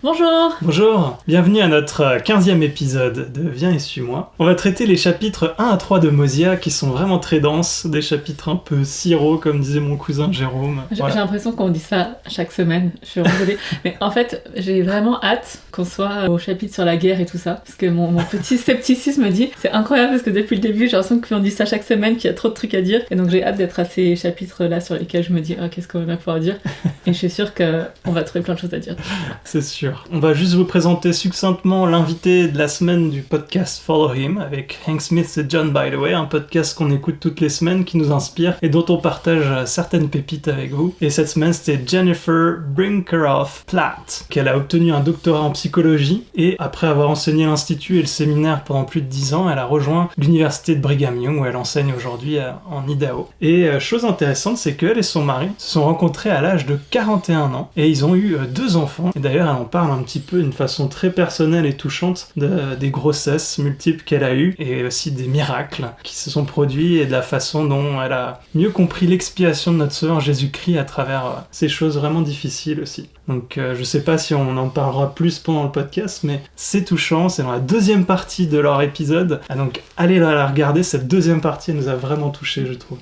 Bonjour! Bonjour, bienvenue à notre 15e épisode de Viens et suis-moi. On va traiter les chapitres 1 à 3 de Mosia qui sont vraiment très denses, des chapitres un peu sirop comme disait mon cousin Jérôme. J'ai l'impression qu'on dit ça chaque semaine, je suis désolée. Mais en fait, j'ai vraiment hâte qu'on soit au chapitre sur la guerre et tout ça. Parce que mon petit scepticisme me dit, c'est incroyable parce que depuis le début, j'ai l'impression qu'on dit ça chaque semaine, qu'il y a trop de trucs à dire. Et donc j'ai hâte d'être à ces chapitres-là sur lesquels je me dis, qu'est-ce qu'on va pouvoir dire. Et je suis sûre qu'on va trouver plein de choses à dire. C'est sûr. On va juste vous présenter succinctement l'invité de la semaine du podcast Follow Him avec Hank Smith et John By The Way, un podcast qu'on écoute toutes les semaines qui nous inspire et dont on partage certaines pépites avec vous. Et cette semaine, c'était Jennifer Brinkerhoff Platt, qu'elle a obtenu un doctorat en psychologie et après avoir enseigné l'institut et le séminaire pendant plus de 10 ans, elle a rejoint l'université de Brigham Young où elle enseigne aujourd'hui en Idaho. Et chose intéressante, c'est qu'elle et son mari se sont rencontrés à l'âge de 41 ans et ils ont eu 2 enfants. Et d'ailleurs, elle en parle un petit peu d'une façon très personnelle et touchante des grossesses multiples qu'elle a eues et aussi des miracles qui se sont produits et de la façon dont elle a mieux compris l'expiation de notre Sauveur Jésus-Christ à travers ces choses vraiment difficiles aussi. Donc je sais pas si on en parlera plus pendant le podcast, mais c'est touchant, c'est dans la deuxième partie de leur épisode. Donc allez la regarder, cette deuxième partie elle nous a vraiment touchés, je trouve.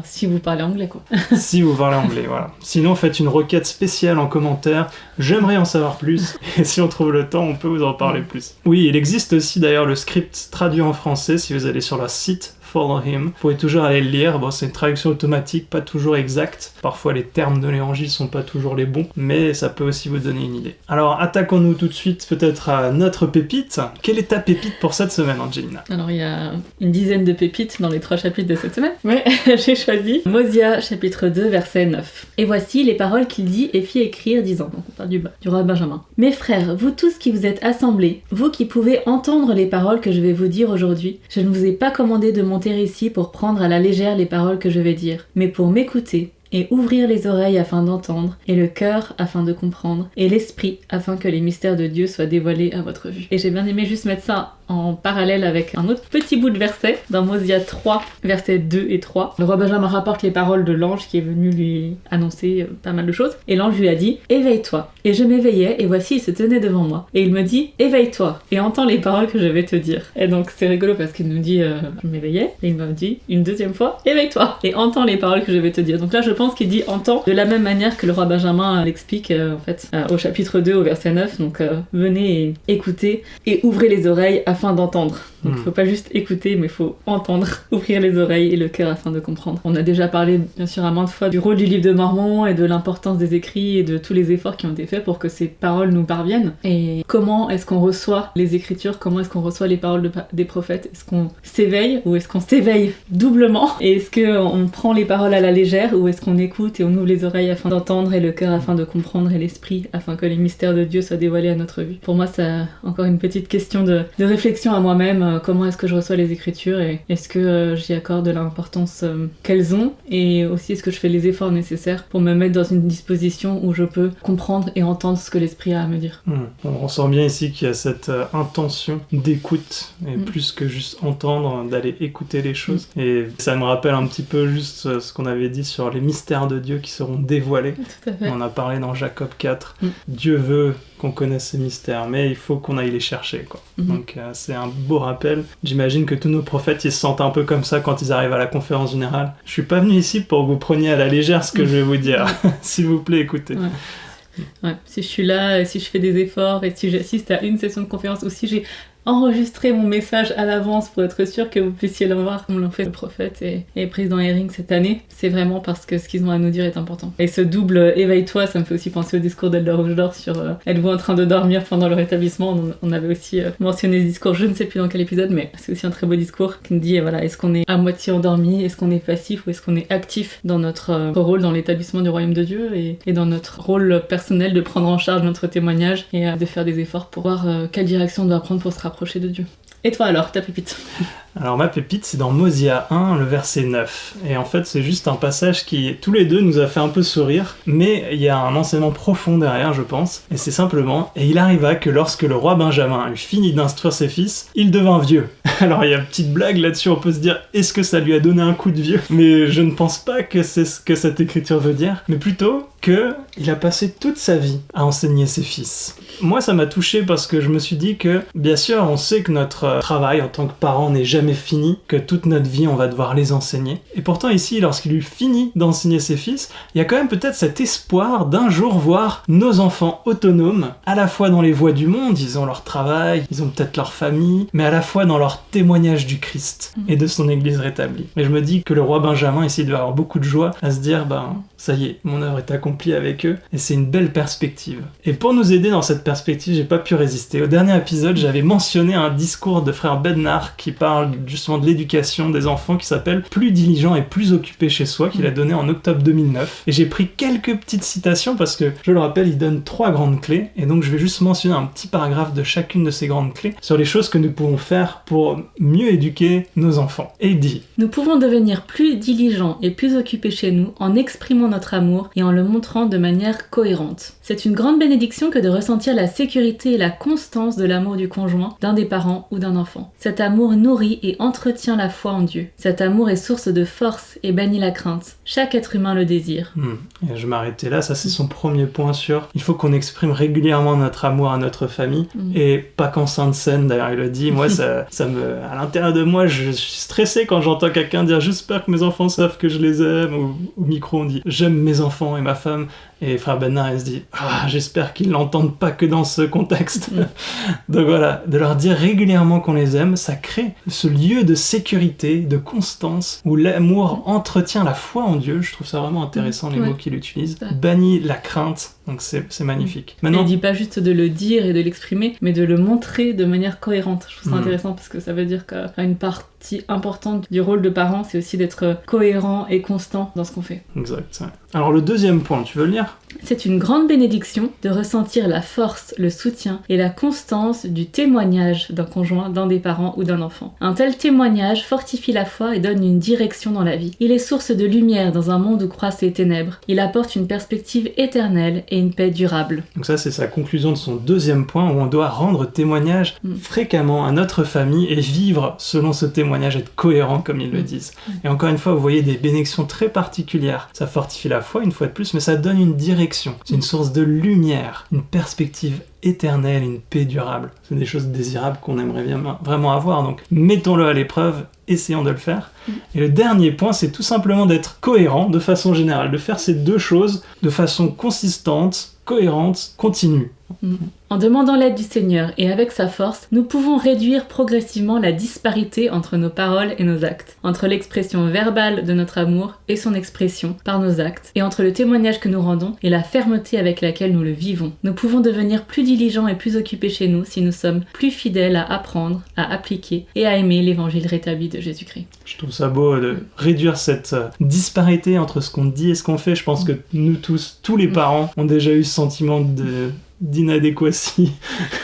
Si vous parlez anglais quoi. Si vous parlez anglais, voilà. Sinon faites une requête spéciale en commentaire, j'aimerais en savoir plus, et si on trouve le temps, on peut vous en parler plus. Oui, il existe aussi d'ailleurs le script traduit en français, si vous allez sur leur site Follow Him. Vous pouvez toujours aller le lire. Bon, c'est une traduction automatique, pas toujours exacte. Parfois, les termes de l'évangile sont pas toujours les bons, mais ça peut aussi vous donner une idée. Alors, attaquons-nous tout de suite peut-être à notre pépite. Quelle est ta pépite pour cette semaine, Angelina? Alors, il y a une dizaine de pépites dans les 3 chapitres de cette semaine, mais j'ai choisi Mosia, chapitre 2, verset 9. Et voici les paroles qu'il dit et fit écrire, disant, donc on parle du roi Benjamin. Mes frères, vous tous qui vous êtes assemblés, vous qui pouvez entendre les paroles que je vais vous dire aujourd'hui, je ne vous ai pas commandé de monter ici pour prendre à la légère les paroles que je vais dire, mais pour m'écouter et ouvrir les oreilles afin d'entendre, et le cœur afin de comprendre, et l'esprit afin que les mystères de Dieu soient dévoilés à votre vue. Et j'ai bien aimé juste mettre ça en parallèle avec un autre petit bout de verset, dans Mosia 3, versets 2 et 3. Le roi Benjamin rapporte les paroles de l'ange qui est venu lui annoncer pas mal de choses, et l'ange lui a dit « Éveille-toi ». Et je m'éveillais, et voici, il se tenait devant moi. Et il me dit « Éveille-toi, et entends les paroles que je vais te dire ». Et donc c'est rigolo parce qu'il nous dit je m'éveillais, et il m'a dit une deuxième fois « Éveille-toi, et entends les paroles que je vais te dire ». Donc là je pense qu'il dit « entends » de la même manière que le roi Benjamin l'explique au chapitre 2, au verset 9. Donc venez et écoutez, et ouvrez les oreilles afin d'entendre. Donc il faut pas juste écouter, mais il faut entendre, ouvrir les oreilles et le cœur afin de comprendre. On a déjà parlé bien sûr à maintes fois du rôle du livre de Mormon et de l'importance des écrits et de tous les efforts qui ont été faits pour que ces paroles nous parviennent. Et comment est-ce qu'on reçoit les écritures, comment est-ce qu'on reçoit les paroles des prophètes? Est-ce qu'on s'éveille ou est-ce qu'on s'éveille doublement? Et est-ce qu'on prend les paroles à la légère ou est-ce qu'on écoute et on ouvre les oreilles afin d'entendre et le cœur afin de comprendre et l'esprit afin que les mystères de Dieu soient dévoilés à notre vue? Pour moi, c'est encore une petite question de réflexion à moi-même. Comment est-ce que je reçois les écritures et est-ce que j'y accorde l'importance qu'elles ont, et aussi est-ce que je fais les efforts nécessaires pour me mettre dans une disposition où je peux comprendre et entendre ce que l'esprit a à me dire. On ressent bien ici qu'il y a cette intention d'écoute et plus que juste entendre, d'aller écouter les choses. Et ça me rappelle un petit peu juste ce qu'on avait dit sur les mystères de Dieu qui seront dévoilés. Tout à fait. On a parlé dans Jacob 4. Dieu veut qu'on connaisse ces mystères, mais il faut qu'on aille les chercher, quoi. Donc c'est un beau rappel. J'imagine que tous nos prophètes, ils se sentent un peu comme ça quand ils arrivent à la conférence générale. Je suis pas venu ici pour que vous preniez à la légère ce que je vais vous dire. S'il vous plaît, écoutez. Ouais. Si je suis là, si je fais des efforts, et si j'assiste à une session de conférence, ou si j'ai enregistrer mon message à l'avance pour être sûr que vous puissiez le voir comme l'ont fait le prophète et président Eyring cette année. C'est vraiment parce que ce qu'ils ont à nous dire est important. Et ce double éveille-toi, ça me fait aussi penser au discours d'Elder Rouge-d'Or sur êtes-vous en train de dormir pendant le rétablissement. On avait aussi mentionné ce discours, je ne sais plus dans quel épisode, mais c'est aussi un très beau discours qui nous dit voilà, est-ce qu'on est à moitié endormi, est-ce qu'on est passif ou est-ce qu'on est actif dans notre rôle dans l'établissement du royaume de Dieu et dans notre rôle personnel de prendre en charge notre témoignage et de faire des efforts pour voir quelle direction on doit prendre pour se rapprocher de Dieu. Et toi alors, ta pépite? Alors ma pépite, c'est dans Mosia 1, le verset 9. Et en fait, c'est juste un passage qui, tous les deux, nous a fait un peu sourire, mais il y a un enseignement profond derrière, je pense. Et c'est simplement, et il arriva que lorsque le roi Benjamin eut fini d'instruire ses fils, il devint vieux. Alors il y a une petite blague là-dessus, on peut se dire, est-ce que ça lui a donné un coup de vieux ? Mais je ne pense pas que c'est ce que cette écriture veut dire, mais plutôt qu'il a passé toute sa vie à enseigner ses fils. Moi, ça m'a touché parce que je me suis dit que, bien sûr, on sait que notre travail en tant que parent n'est jamais fini, que toute notre vie, on va devoir les enseigner. Et pourtant, ici, lorsqu'il eut fini d'enseigner ses fils, il y a quand même peut-être cet espoir d'un jour voir nos enfants autonomes, à la fois dans les voies du monde, ils ont leur travail, ils ont peut-être leur famille, mais à la fois dans leur témoignage du Christ et de son Église rétablie. Et je me dis que le roi Benjamin, ici, doit avoir beaucoup de joie à se dire, ça y est, mon œuvre est accomplie avec eux, et c'est une belle perspective. Et pour nous aider dans cette perspective, j'ai pas pu résister. Au dernier épisode, j'avais mentionné un discours de frère Bednar qui parle justement de l'éducation des enfants, qui s'appelle « Plus diligent et plus occupé chez soi », qu'il a donné en octobre 2009. Et j'ai pris quelques petites citations parce que, je le rappelle, il donne 3 grandes clés, et donc je vais juste mentionner un petit paragraphe de chacune de ces grandes clés sur les choses que nous pouvons faire pour mieux éduquer nos enfants. Et il dit « Nous pouvons devenir plus diligents et plus occupés chez nous en exprimant notre amour et en le montrant de manière cohérente. C'est une grande bénédiction que de ressentir la sécurité et la constance de l'amour du conjoint, d'un des parents ou d'un enfant. Cet amour nourrit et entretient la foi en Dieu. Cet amour est source de force et bannit la crainte. Chaque être humain le désire. Et je m'arrêtais là, ça c'est son premier point sur il faut qu'on exprime régulièrement notre amour à notre famille et pas qu'en sainte scène, d'ailleurs il le dit. Moi ça me, à l'intérieur de moi je suis stressé quand j'entends quelqu'un dire j'espère que mes enfants savent que je les aime, ou au micro on dit j'aime mes enfants et ma femme, et frère Bednar il se dit j'espère qu'ils l'entendent pas que dans ce contexte. Donc voilà, de leur dire régulièrement qu'on les aime, ça crée ce lieu de sécurité, de constance, où l'amour entretient la foi en Dieu. Je trouve ça vraiment intéressant les mots qu'il utilise. Bannit la crainte, donc c'est magnifique. Maintenant, il dit pas juste de le dire et de l'exprimer, mais de le montrer de manière cohérente. Je trouve ça intéressant parce que ça veut dire qu'une partie importante du rôle de parent, c'est aussi d'être cohérent et constant dans ce qu'on fait. Exact. Ouais. Alors le deuxième point, tu veux le lire ? C'est une grande bénédiction de ressentir la force, le soutien et la constance du témoignage d'un conjoint, d'un des parents ou d'un enfant. Un tel témoignage fortifie la foi et donne une direction dans la vie. Il est source de lumière dans un monde où croissent les ténèbres. Il apporte une perspective éternelle et une paix durable. Donc ça, c'est sa conclusion de son deuxième point, où on doit rendre témoignage fréquemment à notre famille et vivre selon ce témoignage, être cohérent comme ils le disent. Et encore une fois, vous voyez des bénédictions très particulières. Ça fortifie la foi, une fois de plus, mais ça donne une direction. C'est une source de lumière, une perspective éternelle, une paix durable. C'est des choses désirables qu'on aimerait vraiment avoir. Donc mettons-le à l'épreuve, essayons de le faire. Et le dernier point, c'est tout simplement d'être cohérent de façon générale, de faire ces deux choses de façon consistante, cohérente, continue. En demandant l'aide du Seigneur et avec sa force, nous pouvons réduire progressivement la disparité entre nos paroles et nos actes, entre l'expression verbale de notre amour et son expression par nos actes, et entre le témoignage que nous rendons et la fermeté avec laquelle nous le vivons. Nous pouvons devenir plus diligents et plus occupés chez nous si nous sommes plus fidèles à apprendre, à appliquer et à aimer l'évangile rétabli de Jésus-Christ. Je trouve ça beau de réduire cette disparité entre ce qu'on dit et ce qu'on fait. Je pense que nous tous les parents ont déjà eu ce sentiment d'inadéquatie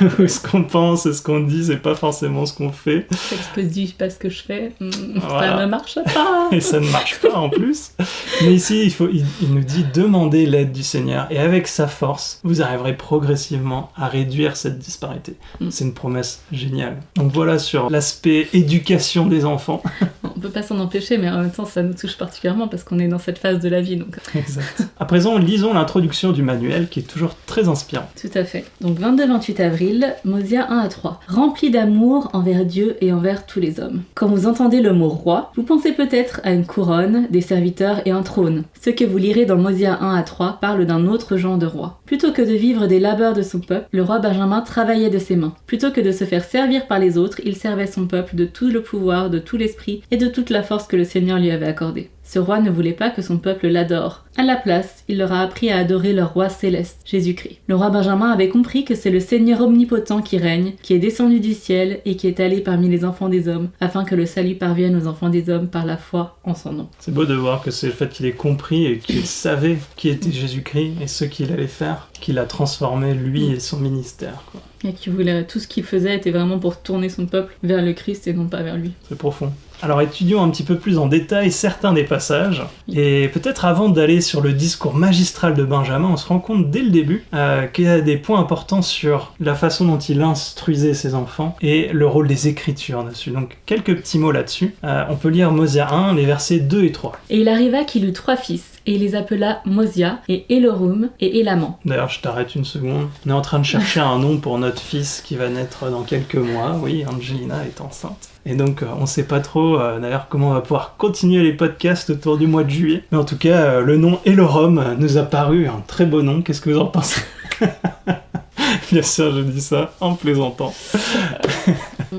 où ce qu'on pense et ce qu'on dit c'est pas forcément ce qu'on fait. Ce que je dis, pas ce que je fais, voilà. Ça ne marche pas. Et ça ne marche pas en plus. Mais ici il nous dit demandez l'aide du Seigneur et avec sa force vous arriverez progressivement à réduire cette disparité. C'est une promesse géniale. Donc voilà sur l'aspect éducation des enfants. On peut pas s'en empêcher, mais en même temps ça nous touche particulièrement parce qu'on est dans cette phase de la vie. Donc... Exact. À présent lisons l'introduction du manuel qui est toujours très inspirant. Tout à fait. Donc 22-28 avril, Mosia 1-3. Rempli d'amour envers Dieu et envers tous les hommes. Quand vous entendez le mot roi, vous pensez peut-être à une couronne, des serviteurs et un trône. Ce que vous lirez dans Mosia 1-3 parle d'un autre genre de roi. Plutôt que de vivre des labeurs de son peuple, le roi Benjamin travaillait de ses mains. Plutôt que de se faire servir par les autres, il servait son peuple de tout le pouvoir, de tout l'esprit et de toute la force que le Seigneur lui avait accordée. Ce roi ne voulait pas que son peuple l'adore. À la place, il leur a appris à adorer leur roi céleste, Jésus-Christ. Le roi Benjamin avait compris que c'est le Seigneur omnipotent qui règne, qui est descendu du ciel et qui est allé parmi les enfants des hommes, afin que le salut parvienne aux enfants des hommes par la foi en son nom. C'est beau de voir que c'est le fait qu'il ait compris et qu'il savait qui était Jésus-Christ et ce qu'il allait faire, qu'il a transformé lui et son ministère, quoi. Et qui voulait, tout ce qu'il faisait était vraiment pour tourner son peuple vers le Christ et non pas vers lui. C'est profond. Alors étudions un petit peu plus en détail certains des passages, et peut-être avant d'aller sur le discours magistral de Benjamin, on se rend compte dès le début qu'il y a des points importants sur la façon dont il instruisait ses enfants et le rôle des Écritures dessus. Donc quelques petits mots là-dessus. On peut lire Mosia 1, les versets 2 et 3. Et il arriva qu'il eut 3 fils, et il les appela Mosia, et Elorum, et Élaman. D'ailleurs, je t'arrête une seconde. On est en train de chercher un nom pour notre fils qui va naître dans quelques mois. Oui, Angelina est enceinte. Et donc, on sait pas trop, d'ailleurs, comment on va pouvoir continuer les podcasts autour du mois de juillet. Mais en tout cas, le nom Elorum nous a paru un très beau nom. Qu'est-ce que vous en pensez ? Bien sûr, je dis ça en plaisantant.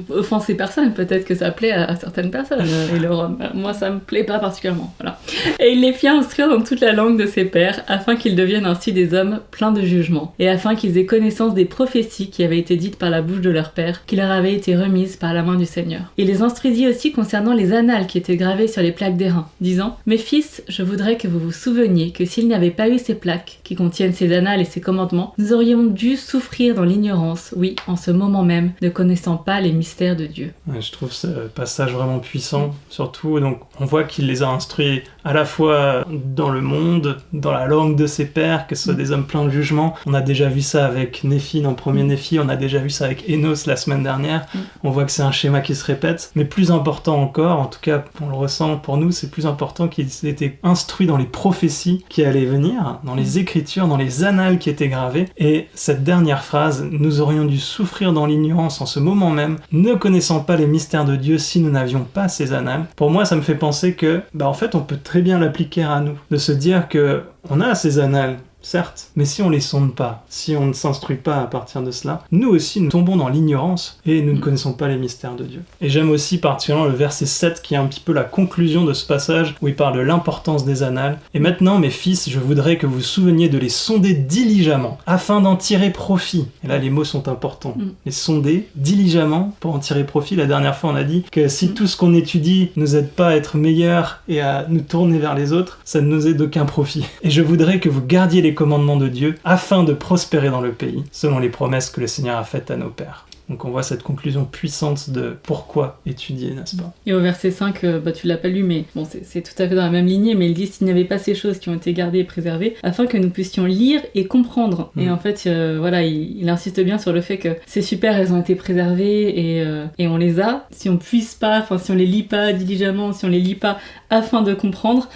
Offenser personne, peut-être que ça plaît à certaines personnes, Elorum. Moi, ça me plaît pas particulièrement, voilà. Et il les fit instruire dans toute la langue de ses pères, afin qu'ils deviennent ainsi des hommes pleins de jugement, et afin qu'ils aient connaissance des prophéties qui avaient été dites par la bouche de leur père, qui leur avaient été remises par la main du Seigneur. Il les instruisit aussi concernant les annales qui étaient gravées sur les plaques d'airain, disant « Mes fils, je voudrais que vous vous souveniez que s'il n'y avait pas eu ces plaques, qui contiennent ces annales et ces commandements, nous aurions dû souffrir dans l'ignorance, oui, en ce moment même, ne connaissant pas les mystères de Dieu. » Ouais, je trouve ce passage vraiment puissant, surtout, donc on voit qu'il les a instruits à la fois dans le monde, dans la langue de ses pères, que ce soit des hommes pleins de jugement. On a déjà vu ça avec Néphi dans le premier Néphi, on a déjà vu ça avec Énos la semaine dernière. On voit que c'est un schéma qui se répète, mais plus important encore, en tout cas on le ressent pour nous, c'est plus important qu'ils aient été instruits dans les prophéties qui allaient venir, dans les Écritures, dans les annales qui étaient gravées. Et cette dernière phrase, nous aurions dû souffrir dans l'ignorance en ce moment même, ne connaissant pas les mystères de Dieu si nous n'avions pas ces annales. Pour moi, ça me fait penser que, en fait, on peut très bien l'appliquer à nous, de se dire que on a ces annales, certes, mais si on les sonde pas, si on ne s'instruit pas à partir de cela, nous aussi nous tombons dans l'ignorance et nous ne connaissons pas les mystères de Dieu. Et j'aime aussi particulièrement le verset 7 qui est un petit peu la conclusion de ce passage où il parle de l'importance des annales. Et maintenant, mes fils, je voudrais que vous vous souveniez de les sonder diligemment afin d'en tirer profit. Et là, les mots sont importants. Les sonder diligemment pour en tirer profit. La dernière fois, on a dit que si tout ce qu'on étudie nous aide pas à être meilleur et à nous tourner vers les autres, ça ne nous aide d'aucun profit. Et je voudrais que vous gardiez les commandements de Dieu afin de prospérer dans le pays, selon les promesses que le Seigneur a faites à nos pères. Donc on voit cette conclusion puissante de pourquoi étudier, n'est-ce pas ? Et au verset 5, tu l'as pas lu, mais bon, c'est tout à fait dans la même lignée, mais il dit « S'il n'y avait pas ces choses qui ont été gardées et préservées, afin que nous puissions lire et comprendre. » Et en fait, voilà, il insiste bien sur le fait que c'est super, elles ont été préservées et on les a. Si on puisse pas, enfin si on les lit pas diligemment, si on les lit pas afin de comprendre,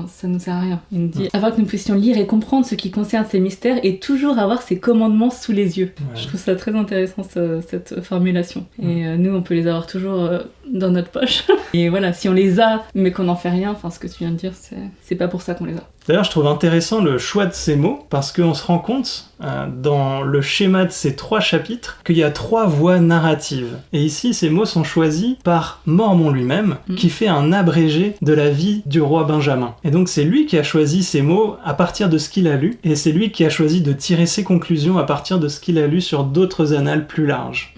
ça nous sert à rien. Il nous dit afin que nous puissions lire et comprendre ce qui concerne ces mystères et toujours avoir ces commandements sous les yeux. Ouais. Je trouve ça très intéressant cette formulation. Et nous, on peut les avoir toujours dans notre poche. Et voilà, si on les a mais qu'on n'en fait rien, enfin ce que tu viens de dire, c'est pas pour ça qu'on les a. D'ailleurs, je trouve intéressant le choix de ces mots parce qu'on se rend compte dans le schéma de ces 3 chapitres qu'il y a 3 voies narratives. Et ici, ces mots sont choisis par Mormon lui-même qui fait un abrégé de la vie du roi Benjamin. Et donc c'est lui qui a choisi ces mots à partir de ce qu'il a lu et c'est lui qui a choisi de tirer ses conclusions à partir de ce qu'il a lu sur d'autres annales plus larges.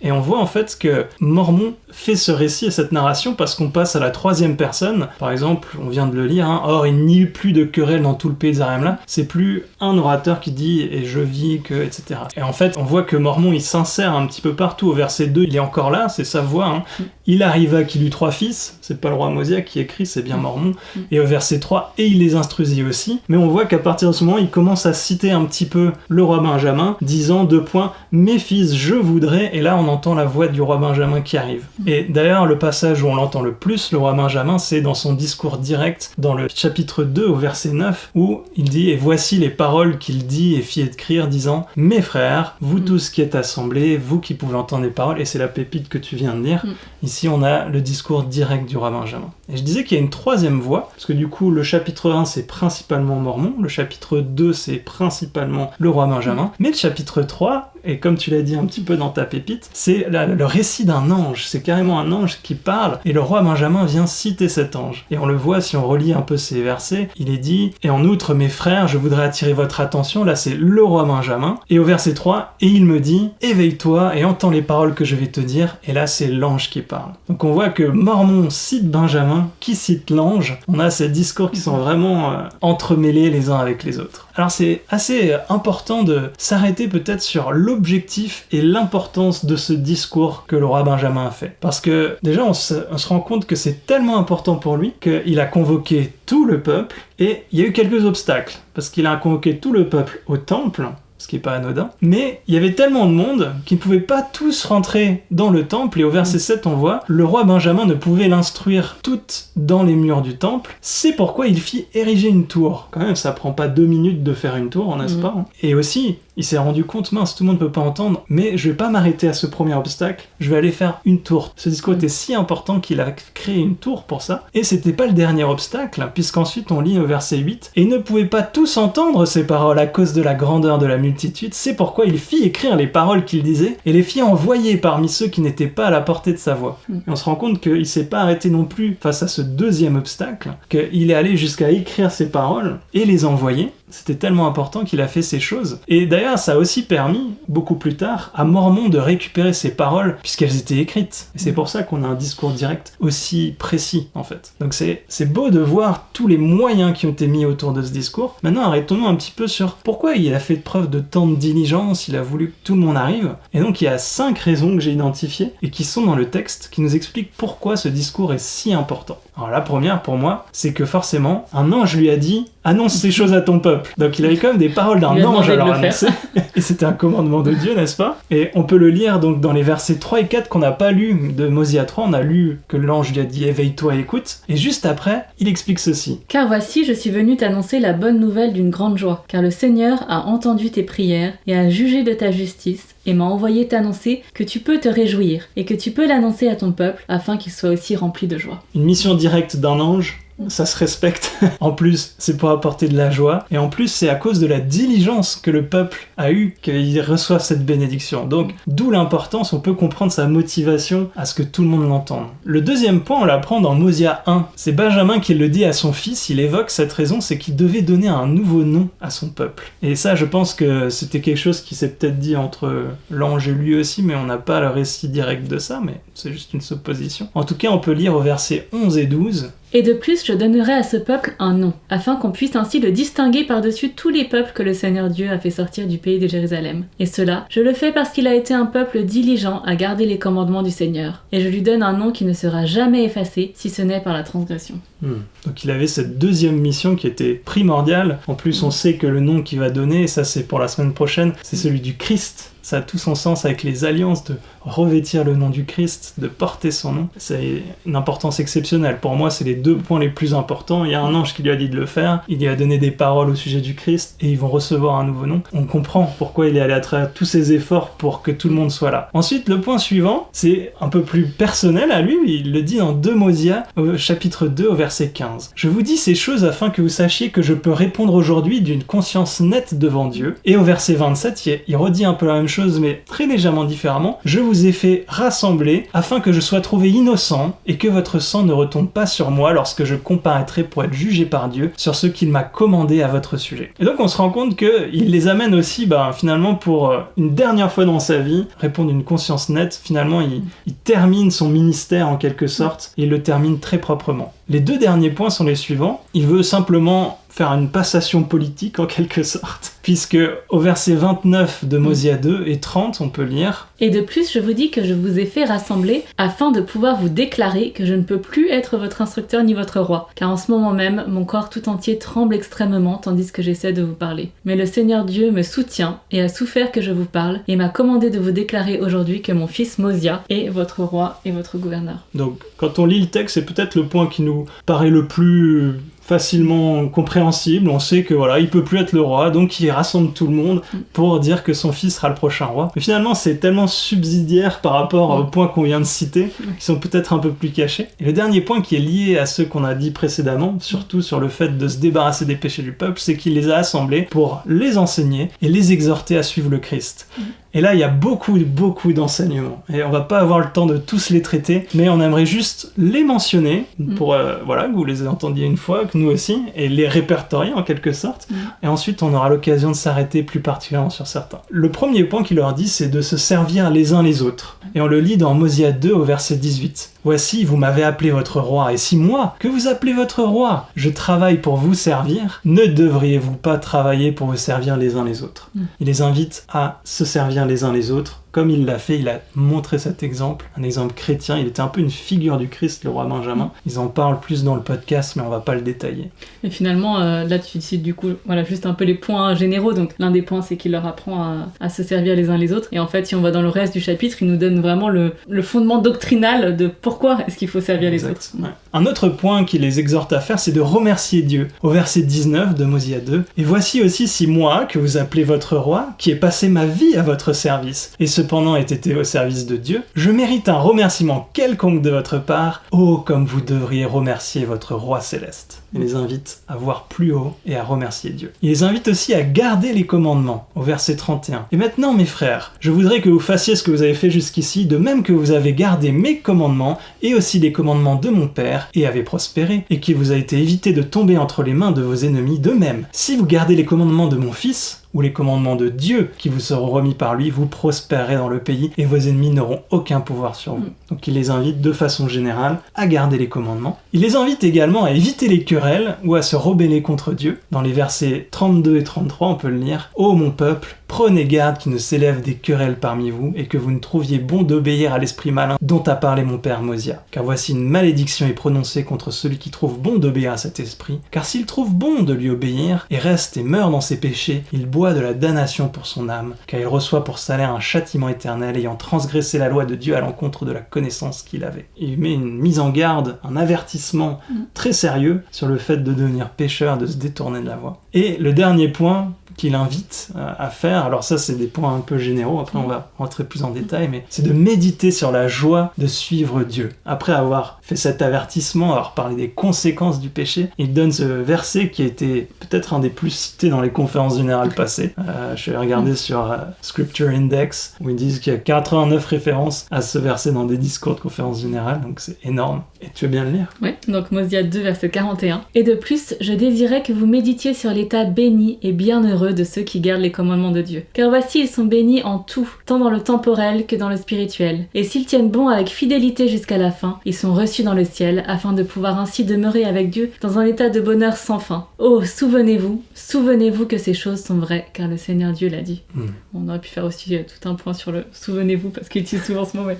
Et on voit en fait que Mormon fait ce récit et cette narration parce qu'on passe à la 3e personne. Par exemple, on vient de le lire, or il n'y eut plus de querelle dans tout le pays d'Israël. C'est plus un orateur qui dit « et je vis que… » etc. Et en fait, on voit que Mormon, il s'insère un petit peu partout. Au verset 2, il est encore là, c'est sa voix. Il arriva qu'il eut 3 fils, c'est pas le roi Mosia qui écrit, c'est bien Mormon. Et au verset 3, et il les instruisit aussi. Mais on voit qu'à partir de ce moment, il commence à citer un petit peu le roi Benjamin, disant 2 points, « Mes fils, je voudrais… » Et là, on entend la voix du roi Benjamin qui arrive. Et d'ailleurs, le passage où on l'entend le plus, le roi Benjamin, c'est dans son discours direct, dans le chapitre 2, au verset 9, où il dit « Et voici les paroles qu'il dit et fit écrire, disant « Mes frères, vous tous qui êtes assemblés, vous qui pouvez entendre les paroles… » Et c'est la pépite que tu viens de dire. Ici, on a le discours direct du roi Benjamin. Et je disais qu'il y a une 3e voie, parce que du coup, le chapitre 1, c'est principalement Mormon, le chapitre 2, c'est principalement le roi Benjamin, mais le chapitre 3, et comme tu l'as dit un petit peu dans ta pépite, c'est le récit d'un ange. C'est carrément un ange qui parle, et le roi Benjamin vient citer cet ange. Et on le voit si on relit un peu ces versets, il est dit « Et en outre, mes frères, je voudrais attirer votre attention », là c'est le roi Benjamin, et au verset 3, « Et il me dit, éveille-toi et entends les paroles que je vais te dire », et là c'est l'ange qui parle. Donc on voit que Mormon cite Benjamin, qui cite l'ange. On a ces discours qui sont vraiment entremêlés les uns avec les autres. Alors c'est assez important de s'arrêter peut-être sur l'objectif et l'importance de ce discours que le roi Benjamin a fait. Parce que déjà on se rend compte que c'est tellement important pour lui qu'il a convoqué tout le peuple, et il y a eu quelques obstacles, parce qu'il a convoqué tout le peuple au temple, ce qui n'est pas anodin, mais il y avait tellement de monde qu'ils ne pouvaient pas tous rentrer dans le temple, et au verset 7 on voit, le roi Benjamin ne pouvait l'instruire toutes dans les murs du temple, c'est pourquoi il fit ériger une tour. Quand même, ça prend pas 2 minutes de faire une tour, n'est-ce pas ? Et aussi, il s'est rendu compte, mince, tout le monde ne peut pas entendre, mais je vais pas m'arrêter à ce premier obstacle, je vais aller faire une tour. Ce discours était si important qu'il a créé une tour pour ça, et c'était pas le dernier obstacle, puisqu'ensuite on lit au verset 8, et ils ne pouvaient pas tous entendre ces paroles à cause de la grandeur de la multitude, c'est pourquoi il fit écrire les paroles qu'il disait, et les fit envoyer parmi ceux qui n'étaient pas à la portée de sa voix. Et on se rend compte qu'il s'est pas arrêté non plus face à ce deuxième obstacle, qu'il est allé jusqu'à écrire ces paroles, et les envoyer. C'était tellement important qu'il a fait ces choses. Et d'ailleurs, ça a aussi permis, beaucoup plus tard, à Mormon de récupérer ces paroles, puisqu'elles étaient écrites. Et c'est pour ça qu'on a un discours direct aussi précis, en fait. Donc c'est beau de voir tous les moyens qui ont été mis autour de ce discours. Maintenant, arrêtons-nous un petit peu sur pourquoi il a fait preuve de tant de diligence, il a voulu que tout le monde arrive. Et donc, il y a 5 raisons que j'ai identifiées, et qui sont dans le texte, qui nous expliquent pourquoi ce discours est si important. Alors la première, pour moi, c'est que forcément, un ange lui a dit « Annonce ces choses à ton peuple ». Donc il avait quand même des paroles d'un ange à leur annoncer. Et c'était un commandement de Dieu, n'est-ce pas ? Et on peut le lire donc dans les versets 3 et 4 qu'on n'a pas lu de Mosia 3. On a lu que l'ange lui a dit « Éveille-toi et écoute ». Et juste après, il explique ceci. « Car voici, je suis venu t'annoncer la bonne nouvelle d'une grande joie. Car le Seigneur a entendu tes prières et a jugé de ta justice et m'a envoyé t'annoncer que tu peux te réjouir et que tu peux l'annoncer à ton peuple afin qu'il soit aussi rempli de joie. » Une mission directe d'un ange, ça se respecte. En plus, c'est pour apporter de la joie. Et en plus, c'est à cause de la diligence que le peuple a eu qu'ils reçoivent cette bénédiction. Donc, d'où l'importance, on peut comprendre sa motivation à ce que tout le monde l'entende. Le deuxième point, on l'apprend dans Mosia 1. C'est Benjamin qui le dit à son fils. Il évoque cette raison, c'est qu'il devait donner un nouveau nom à son peuple. Et ça, je pense que c'était quelque chose qui s'est peut-être dit entre l'ange et lui aussi, mais on n'a pas le récit direct de ça, mais c'est juste une supposition. En tout cas, on peut lire au verset 11 et 12. Et de plus, je donnerai à ce peuple un nom, afin qu'on puisse ainsi le distinguer par-dessus tous les peuples que le Seigneur Dieu a fait sortir du pays de Jérusalem. Et cela, je le fais parce qu'il a été un peuple diligent à garder les commandements du Seigneur. Et je lui donne un nom qui ne sera jamais effacé, si ce n'est par la transgression. Donc il avait cette deuxième mission qui était primordiale. En plus, on sait que le nom qu'il va donner, et ça c'est pour la semaine prochaine, c'est celui du Christ. Ça a tout son sens avec les alliances de revêtir le nom du Christ, de porter son nom. C'est une importance exceptionnelle. Pour moi, c'est les 2 points les plus importants. Il y a un ange qui lui a dit de le faire, il lui a donné des paroles au sujet du Christ, et ils vont recevoir un nouveau nom. On comprend pourquoi il est allé à travers tous ses efforts pour que tout le monde soit là. Ensuite, le point suivant, c'est un peu plus personnel à lui. Il le dit dans 2 Mosia, au chapitre 2, au verset 15. « Je vous dis ces choses afin que vous sachiez que je peux répondre aujourd'hui d'une conscience nette devant Dieu. » Et au verset 27, il redit un peu la même chose, mais très légèrement différemment. « Je vous ai fait rassembler afin que je sois trouvé innocent et que votre sang ne retombe pas sur moi lorsque je comparaîtrai pour être jugé par Dieu sur ce qu'il m'a commandé à votre sujet. » Et donc on se rend compte qu'il les amène aussi finalement pour une dernière fois dans sa vie répondre d'une conscience nette. Finalement il termine son ministère en quelque sorte et il le termine très proprement. Les 2 derniers points sont les suivants. Il veut simplement faire une passation politique en quelque sorte, puisque au verset 29 de Mosia 2 et 30, on peut lire « Et de plus, je vous dis que je vous ai fait rassembler afin de pouvoir vous déclarer que je ne peux plus être votre instructeur ni votre roi, car en ce moment même, mon corps tout entier tremble extrêmement tandis que j'essaie de vous parler. Mais le Seigneur Dieu me soutient et a souffert que je vous parle et m'a commandé de vous déclarer aujourd'hui que mon fils Mosia est votre roi et votre gouverneur. » Donc, quand on lit le texte, c'est peut-être le point qui nous paraît le plus facilement compréhensible. On sait que il peut plus être le roi, donc il rassemble tout le monde pour dire que son fils sera le prochain roi. Mais finalement, c'est tellement subsidiaire par rapport aux points qu'on vient de citer, qui sont peut-être un peu plus cachés. Et le dernier point qui est lié à ceux qu'on a dit précédemment, surtout sur le fait de se débarrasser des péchés du peuple, c'est qu'il les a assemblés pour les enseigner et les exhorter à suivre le Christ. Et là, il y a beaucoup d'enseignements. Et on va pas avoir le temps de tous les traiter, mais on aimerait juste les mentionner pour que vous les entendiez une fois, que nous aussi, et les répertorier en quelque sorte. Et ensuite, on aura l'occasion de s'arrêter plus particulièrement sur certains. Le premier point qu'il leur dit, c'est de se servir les uns les autres. Et on le lit dans Mosia 2 au verset 18. « Voici, vous m'avez appelé votre roi, et si moi, que vous appelez votre roi, je travaille pour vous servir, ne devriez-vous pas travailler pour vous servir les uns les autres ?» Il les invite à se servir les uns les autres. Comme il l'a fait, il a montré cet exemple, un exemple chrétien. Il était un peu une figure du Christ, le roi Benjamin. Ils en parlent plus dans le podcast, mais on va pas le détailler. Et finalement, là tu cites du coup, juste un peu les points généraux. Donc l'un des points, c'est qu'il leur apprend à se servir les uns les autres. Et en fait, si on va dans le reste du chapitre, il nous donne vraiment le fondement doctrinal de pourquoi est-ce qu'il faut servir les autres. Ouais. Un autre point qu'il les exhorte à faire, c'est de remercier Dieu. Au verset 19 de Mosia 2, « Et voici aussi si moi, que vous appelez votre roi, qui ai passé ma vie à votre service, et cependant ait été au service de Dieu, je mérite un remerciement quelconque de votre part, oh comme vous devriez remercier votre roi céleste. » Il les invite à voir plus haut et à remercier Dieu. Il les invite aussi à garder les commandements, au verset 31. « Et maintenant, mes frères, je voudrais que vous fassiez ce que vous avez fait jusqu'ici, de même que vous avez gardé mes commandements, et aussi les commandements de mon Père, et avez prospéré, et qu'il vous a été évité de tomber entre les mains de vos ennemis. De même, si vous gardez les commandements de mon Fils, ou les commandements de Dieu qui vous seront remis par lui, vous prospérerez dans le pays et vos ennemis n'auront aucun pouvoir sur vous. » Donc il les invite de façon générale à garder les commandements. Il les invite également à éviter les querelles ou à se rebeller contre Dieu. Dans les versets 32 et 33, on peut le lire. « Ô mon peuple, prenez garde qu'il ne s'élève des querelles parmi vous et que vous ne trouviez bon d'obéir à l'esprit malin dont a parlé mon père Mosia. Car voici une malédiction est prononcée contre celui qui trouve bon d'obéir à cet esprit. Car s'il trouve bon de lui obéir et reste et meurt dans ses péchés, il boit de la damnation pour son âme, car il reçoit pour salaire un châtiment éternel ayant transgressé la loi de Dieu à l'encontre de la connaissance qu'il avait. » Il met une mise en garde, un avertissement très sérieux sur le fait de devenir pécheur, de se détourner de la voie. Et le dernier point qu'il invite à faire, alors ça c'est des points un peu généraux, après on va rentrer plus en détail, mais c'est de méditer sur la joie de suivre Dieu. Après avoir fait cet avertissement, avoir parlé des conséquences du péché, il donne ce verset qui a été peut-être un des plus cités dans les conférences générales passées. Je suis regardé sur Scripture Index, où ils disent qu'il y a 89 références à ce verset dans des discours de conférences générales, donc c'est énorme. Et tu veux bien le lire ? Oui, donc Mosia 2, verset 41. « Et de plus, je désirais que vous méditiez sur l'état béni et bienheureux de ceux qui gardent les commandements de Dieu. Car voici, ils sont bénis en tout, tant dans le temporel que dans le spirituel. Et s'ils tiennent bon avec fidélité jusqu'à la fin, ils sont reçus dans le ciel, afin de pouvoir ainsi demeurer avec Dieu dans un état de bonheur sans fin. Oh, souvenez-vous que ces choses sont vraies, car le Seigneur Dieu l'a dit. » On aurait pu faire aussi tout un point sur le « souvenez-vous », parce qu'il utilise souvent ce mot, mais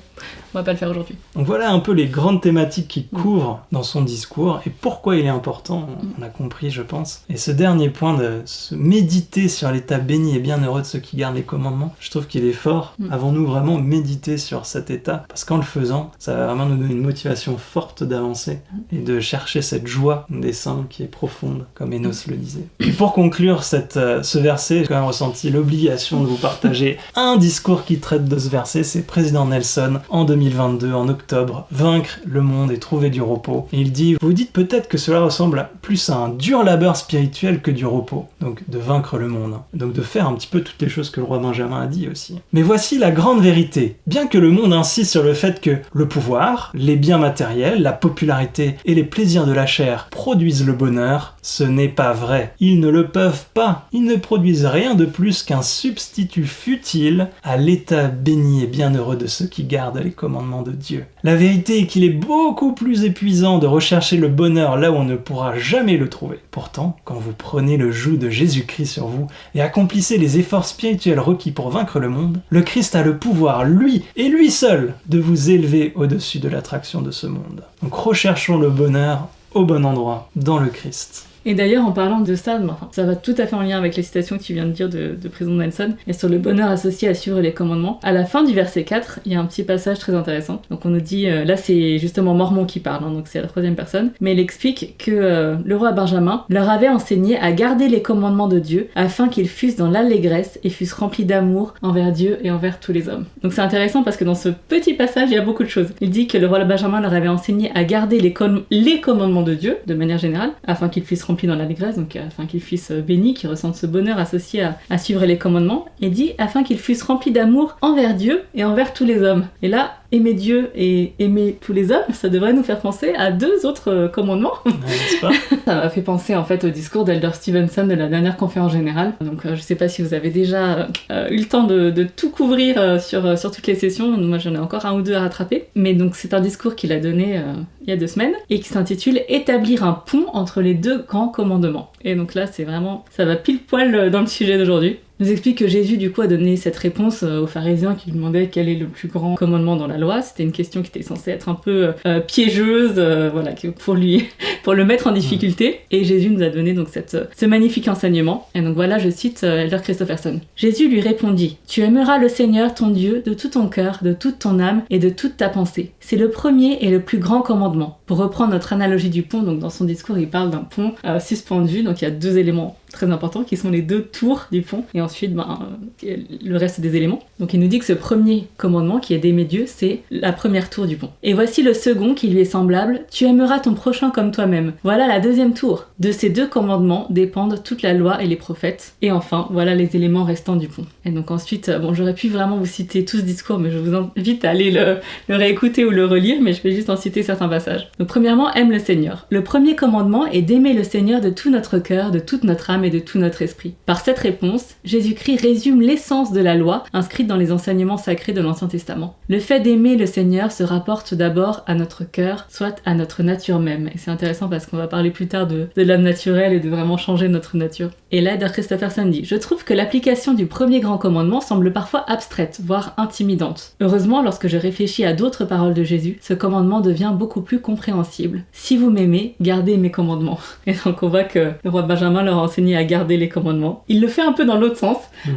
on va pas le faire aujourd'hui. Donc voilà un peu les grandes thématiques qu'il couvre dans son discours, et pourquoi il est important, on a compris je pense. Et ce dernier point de se méditer sur l'état béni et bienheureux de ceux qui gardent les commandements, je trouve qu'il est fort. Avons-nous vraiment médité sur cet état ? Parce qu'en le faisant, ça va vraiment nous donner une motivation forte d'avancer et de chercher cette joie des saints qui est profonde, comme Enos le disait. Et pour conclure ce verset, j'ai quand même ressenti l'obligation de vous partager un discours qui traite de ce verset, c'est président Nelson en 2022, en octobre, « Vaincre le monde et trouver du repos ». Et il dit, vous dites peut-être que cela ressemble plus à un dur labeur spirituel que du repos, donc de vaincre le monde, donc de faire un petit peu toutes les choses que le roi Benjamin a dit aussi. Mais voici la grande vérité, bien que le monde insiste sur le fait que le pouvoir, les biens matériels, la popularité et les plaisirs de la chair produisent le bonheur, ce n'est pas vrai. Ils ne le peuvent pas. Ils ne produisent rien de plus qu'un substitut futile à l'état béni et bienheureux de ceux qui gardent les commandements de Dieu. La vérité est qu'il est beaucoup plus épuisant de rechercher le bonheur là où on ne pourra jamais le trouver. Pourtant, quand vous prenez le joug de Jésus-Christ sur vous et accomplissez les efforts spirituels requis pour vaincre le monde, le Christ a le pouvoir, lui et lui seul, de vous élever au-dessus de l'attraction de ce monde. Donc recherchons le bonheur au bon endroit, dans le Christ. Et d'ailleurs, en parlant de ça, ça va tout à fait en lien avec les citations que tu viens de dire de président Nelson, et sur le bonheur associé à suivre les commandements. À la fin du verset 4, il y a un petit passage très intéressant. Donc on nous dit, là c'est justement Mormon qui parle, donc c'est la troisième personne, mais il explique que le roi Benjamin leur avait enseigné à garder les commandements de Dieu, afin qu'ils fussent dans l'allégresse et fussent remplis d'amour envers Dieu et envers tous les hommes. Donc c'est intéressant parce que dans ce petit passage, il y a beaucoup de choses. Il dit que le roi Benjamin leur avait enseigné à garder les commandements de Dieu, de manière générale, afin qu'ils fussent rempli dans l'allégresse, donc afin qu'ils fussent bénis, qu'ils ressentent ce bonheur associé à suivre les commandements, et dit afin qu'ils fussent remplis d'amour envers Dieu et envers tous les hommes. Et là, aimer Dieu et aimer tous les hommes, ça devrait nous faire penser à 2 autres commandements. N'est-ce pas? Ça m'a fait penser en fait au discours d'Elder Stevenson de la dernière conférence générale. Donc je sais pas si vous avez déjà eu le temps de tout couvrir sur toutes les sessions. Moi j'en ai encore 1 ou 2 à rattraper. Mais donc c'est un discours qu'il a donné il y a 2 semaines et qui s'intitule Établir un pont entre les 2 grands commandements. Et donc là c'est vraiment, ça va pile poil dans le sujet d'aujourd'hui. Il nous explique que Jésus du coup a donné cette réponse aux pharisiens qui lui demandaient quel est le plus grand commandement dans la loi. C'était une question qui était censée être un peu piégeuse, voilà, pour le mettre en difficulté. Et Jésus nous a donné donc ce magnifique enseignement. Et donc voilà, je cite Elder Christopherson. Jésus lui répondit « Tu aimeras le Seigneur ton Dieu de tout ton cœur, de toute ton âme et de toute ta pensée. C'est le premier et le plus grand commandement. » Pour reprendre notre analogie du pont, donc dans son discours, il parle d'un pont suspendu. Donc il y a 2 éléments très importants qui sont les 2 tours du pont et ensuite le reste des éléments. Donc il nous dit que ce premier commandement qui est d'aimer Dieu, c'est la première tour du pont. Et voici le second qui lui est semblable, tu aimeras ton prochain comme toi-même. Voilà la 2e tour. De ces 2 commandements dépendent toute la loi et les prophètes. Et enfin, voilà les éléments restants du pont. Et donc ensuite, j'aurais pu vraiment vous citer tout ce discours, mais je vous invite à aller le réécouter ou le relire, mais je vais juste en citer certains passages. Donc premièrement, aime le Seigneur. Le premier commandement est d'aimer le Seigneur de tout notre cœur, de toute notre âme et de tout notre esprit. Par cette réponse, Jésus-Christ résume l'essence de la loi inscrite dans les enseignements sacrés de l'Ancien Testament. Le fait d'aimer le Seigneur se rapporte d'abord à notre cœur, soit à notre nature même. Et c'est intéressant parce qu'on va parler plus tard de l'homme naturel et de vraiment changer notre nature. Et là, Elder Christopherson dit « Je trouve que l'application du premier grand commandement semble parfois abstraite, voire intimidante. Heureusement, lorsque je réfléchis à d'autres paroles de Jésus, ce commandement devient beaucoup plus compréhensible. Si vous m'aimez, gardez mes commandements. » Et donc on voit que le roi Benjamin leur a enseigné à garder les commandements. Il le fait un peu dans l'autre sens.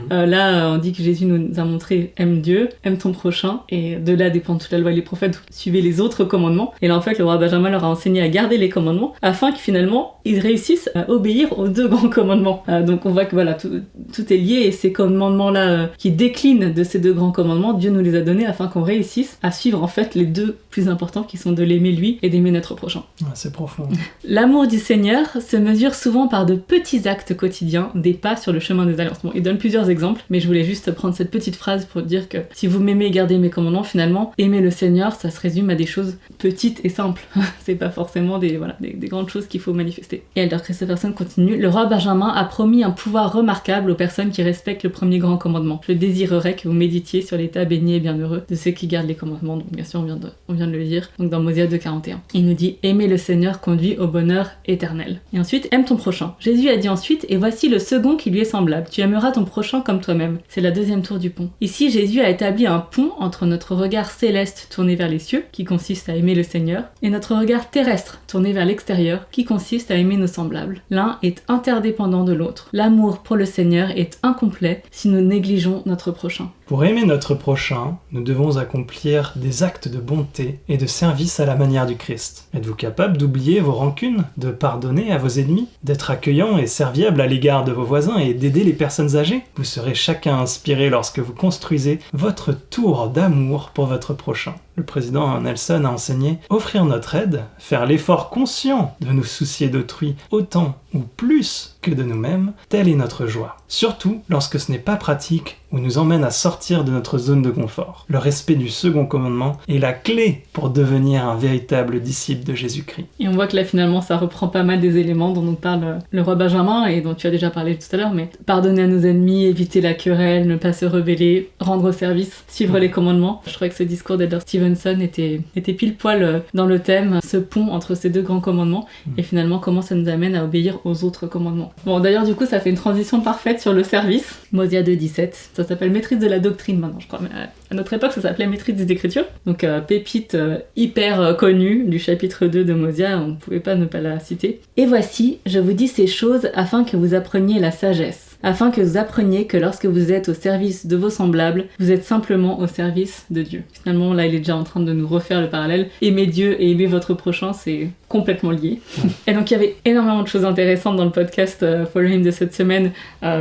Là, on dit que Jésus nous a montré aime Dieu, aime ton prochain, et de là dépend toute la loi et les prophètes, suivez les autres commandements. Et là, en fait, le roi Benjamin leur a enseigné à garder les commandements afin que finalement, ils réussissent à obéir aux 2 grands commandements. Donc on voit que voilà, tout est lié et ces commandements-là qui déclinent de ces 2 grands commandements, Dieu nous les a donnés afin qu'on réussisse à suivre en fait les 2 plus importants qui sont de l'aimer lui et d'aimer notre prochain. C'est profond. L'amour du Seigneur se mesure souvent par de petits actes quotidiens, des pas sur le chemin des alliances. Bon, il donne plusieurs exemples, mais je voulais juste prendre cette petite phrase pour dire que si vous m'aimez et gardez mes commandements, finalement, aimer le Seigneur, ça se résume à des choses petites et simples. C'est pas forcément des grandes choses qu'il faut manifester. Et Elder Christopherson continue, le roi Benjamin a promis un pouvoir remarquable aux personnes qui respectent le premier grand commandement. Je désirerais que vous méditiez sur l'état béni et bienheureux de ceux qui gardent les commandements. Donc bien sûr, on vient de le lire, donc dans Mosia 2,41. Il nous dit, aimer le Seigneur conduit au bonheur éternel. Et ensuite, aime ton prochain. Jésus a dit ensuite, et voici le second qui lui est semblable. Tu aimeras ton prochain comme toi-même. C'est la 2e tour du pont. Ici, Jésus a établi un pont entre notre regard céleste tourné vers les cieux, qui consiste à aimer le Seigneur, et notre regard terrestre tourné vers l'extérieur, qui consiste à aimer nos semblables. L'un est interdépendant de l'autre. L'amour pour le Seigneur est incomplet si nous négligeons notre prochain. Pour aimer notre prochain, nous devons accomplir des actes de bonté et de service à la manière du Christ. Êtes-vous capable d'oublier vos rancunes, de pardonner à vos ennemis, d'être accueillant et serviable à l'égard de vos voisins et d'aider les personnes âgées? Vous serez chacun inspiré lorsque vous construisez votre tour d'amour pour votre prochain. Le président Nelson a enseigné « Offrir notre aide, faire l'effort conscient de nous soucier d'autrui autant ou plus que de nous-mêmes, telle est notre joie. Surtout lorsque ce n'est pas pratique ou nous emmène à sortir de notre zone de confort. Le respect du second commandement est la clé pour devenir un véritable disciple de Jésus-Christ. » Et on voit que là finalement ça reprend pas mal des éléments dont nous parle le roi Benjamin et dont tu as déjà parlé tout à l'heure, mais pardonner à nos ennemis, éviter la querelle, ne pas se rebeller, rendre service, suivre les commandements. Je trouvais que ce discours d'Elder Stevenson était pile poil dans le thème, ce pont entre ces 2 grands commandements et finalement comment ça nous amène à obéir aux autres commandements. Bon d'ailleurs du coup ça fait une transition parfaite sur le service. Mosia 2,17, ça s'appelle maîtrise de la doctrine maintenant je crois, mais à notre époque ça s'appelait maîtrise des écritures. Donc pépite hyper connue du chapitre 2 de Mosia, on ne pouvait pas ne pas la citer. Et voici, je vous dis ces choses afin que vous appreniez la sagesse. Afin que vous appreniez que lorsque vous êtes au service de vos semblables, vous êtes simplement au service de Dieu. Finalement, là, il est déjà en train de nous refaire le parallèle. Aimer Dieu et aimer votre prochain, c'est complètement liés. Et donc il y avait énormément de choses intéressantes dans le podcast Follow Him de cette semaine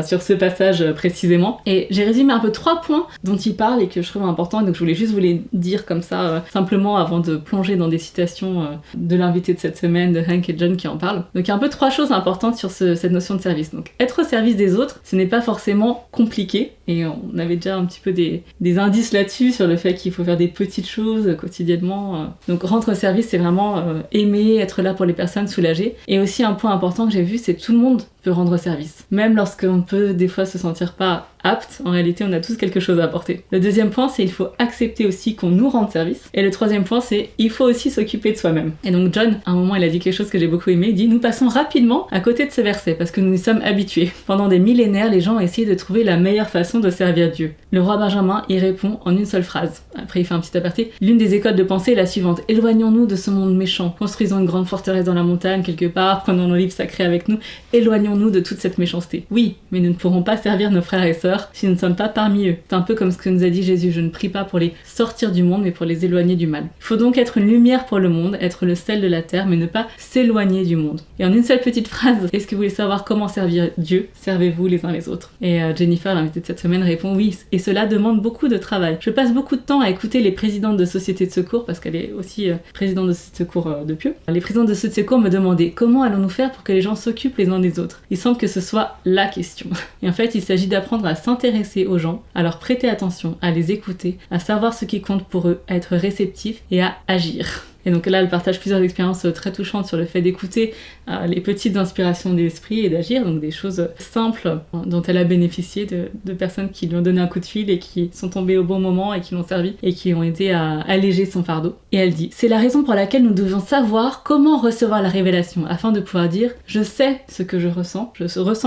sur ce passage précisément. Et j'ai résumé un peu 3 points dont il parle et que je trouve importants, et donc je voulais juste vous les dire comme ça, simplement avant de plonger dans des citations de l'invité de cette semaine, de Hank et John qui en parlent. Donc il y a un peu 3 choses importantes sur cette notion de service. Donc être au service des autres, ce n'est pas forcément compliqué, et on avait déjà un petit peu des indices là-dessus sur le fait qu'il faut faire des petites choses quotidiennement. Donc rendre service, c'est vraiment aimer, être là pour les personnes, soulager. Et aussi un point important que j'ai vu, c'est que tout le monde peut rendre service. Même lorsqu'on peut des fois se sentir pas apte, en réalité on a tous quelque chose à apporter. Le deuxième point, c'est il faut accepter aussi qu'on nous rende service. Et le troisième point, c'est il faut aussi s'occuper de soi-même. Et donc John, à un moment, il a dit quelque chose que j'ai beaucoup aimé, il dit « Nous passons rapidement à côté de ce verset parce que nous nous sommes habitués. Pendant des millénaires, les gens ont essayé de trouver la meilleure façon de servir Dieu. Le roi Benjamin y répond en une seule phrase. » Après il fait un petit aparté. L'une des écoles de pensée est la suivante. « Éloignons-nous de ce monde méchant. Construisons une grande forteresse dans la montagne quelque part, prenons nos livres sacrés avec nous. Éloignons-nous de toute cette méchanceté. Oui, mais nous ne pourrons pas servir nos frères et sœurs si nous ne sommes pas parmi eux. C'est un peu comme ce que nous a dit Jésus, je ne prie pas pour les sortir du monde, mais pour les éloigner du mal. Il faut donc être une lumière pour le monde, être le sel de la terre, mais ne pas s'éloigner du monde. » Et en une seule petite phrase, est-ce que vous voulez savoir comment servir Dieu? Servez-vous les uns les autres. Et Jennifer, l'invitée de cette semaine, répond oui, et cela demande beaucoup de travail. Je passe beaucoup de temps à écouter les présidentes de sociétés de secours, parce qu'elle est aussi présidente de sociétés de secours de Pieux. Les présidentes de sociétés de secours me demandaient comment allons-nous faire pour que les gens s'occupent les uns des autres. Il semble que ce soit la question. Et en fait, il s'agit d'apprendre à s'intéresser aux gens, à leur prêter attention, à les écouter, à savoir ce qui compte pour eux, à être réceptif et à agir. Et donc là, elle partage plusieurs expériences très touchantes sur le fait d'écouter les petites inspirations de l'esprit et d'agir, donc des choses simples dont elle a bénéficié de personnes qui lui ont donné un coup de fil et qui sont tombées au bon moment et qui l'ont servi et qui ont aidé à alléger son fardeau. Et elle dit « C'est la raison pour laquelle nous devons savoir comment recevoir la révélation afin de pouvoir dire « Je sais ce que je ressens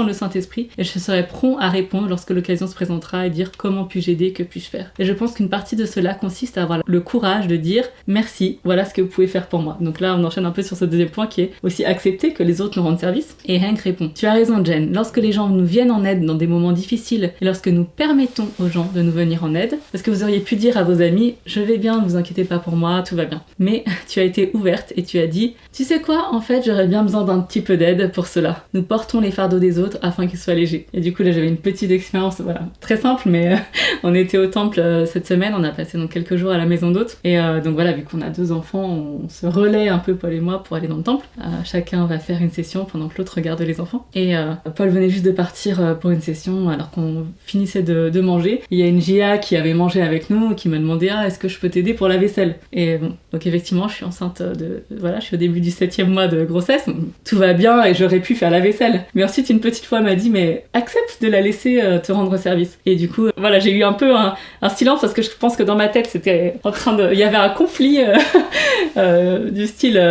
le Saint-Esprit et je serai prompt à répondre lorsque l'occasion se présentera et dire « Comment puis-je aider, que puis-je faire ?» Et je pense qu'une partie de cela consiste à avoir le courage de dire « Merci, voilà ce que vous pouvez faire pour moi. » Donc là, on enchaîne un peu sur ce deuxième point qui est aussi accepter que les autres nous rendent service. Et Hank répond « Tu as raison, Jen. Lorsque les gens nous viennent en aide dans des moments difficiles et lorsque nous permettons aux gens de nous venir en aide, parce que vous auriez pu dire à vos amis « Je vais bien, ne vous inquiétez pas pour moi, tout va bien. » Mais tu as été ouverte et tu as dit « Tu sais quoi, en fait, j'aurais bien besoin d'un petit peu d'aide pour cela. Nous portons les fardeaux des autres afin qu'ils soient légers. » Et du coup, là, j'avais une petite expérience, voilà, très simple, mais on était au temple cette semaine, on a passé donc quelques jours à la maison d'hôtes. Et donc voilà, vu qu'on a 2 enfants, on se relaie un peu, Paul et moi, pour aller dans le temple. Chacun va faire une session pendant que l'autre regarde les enfants. Et Paul venait juste de partir pour une session alors qu'on finissait de manger. Il y a une GIA qui avait mangé avec nous qui m'a demandé « Ah, est-ce que je peux t'aider pour la vaisselle ?» Et bon, donc effectivement, je suis enceinte voilà, je suis au début du 7e mois de grossesse. Tout va bien et j'aurais pu faire la vaisselle. Mais ensuite, une petite fois m'a dit « Mais accepte de la laisser te rendre service. » Et du coup, voilà, j'ai eu un peu un silence parce que je pense que dans ma tête, c'était en train de... Il y avait un conflit du style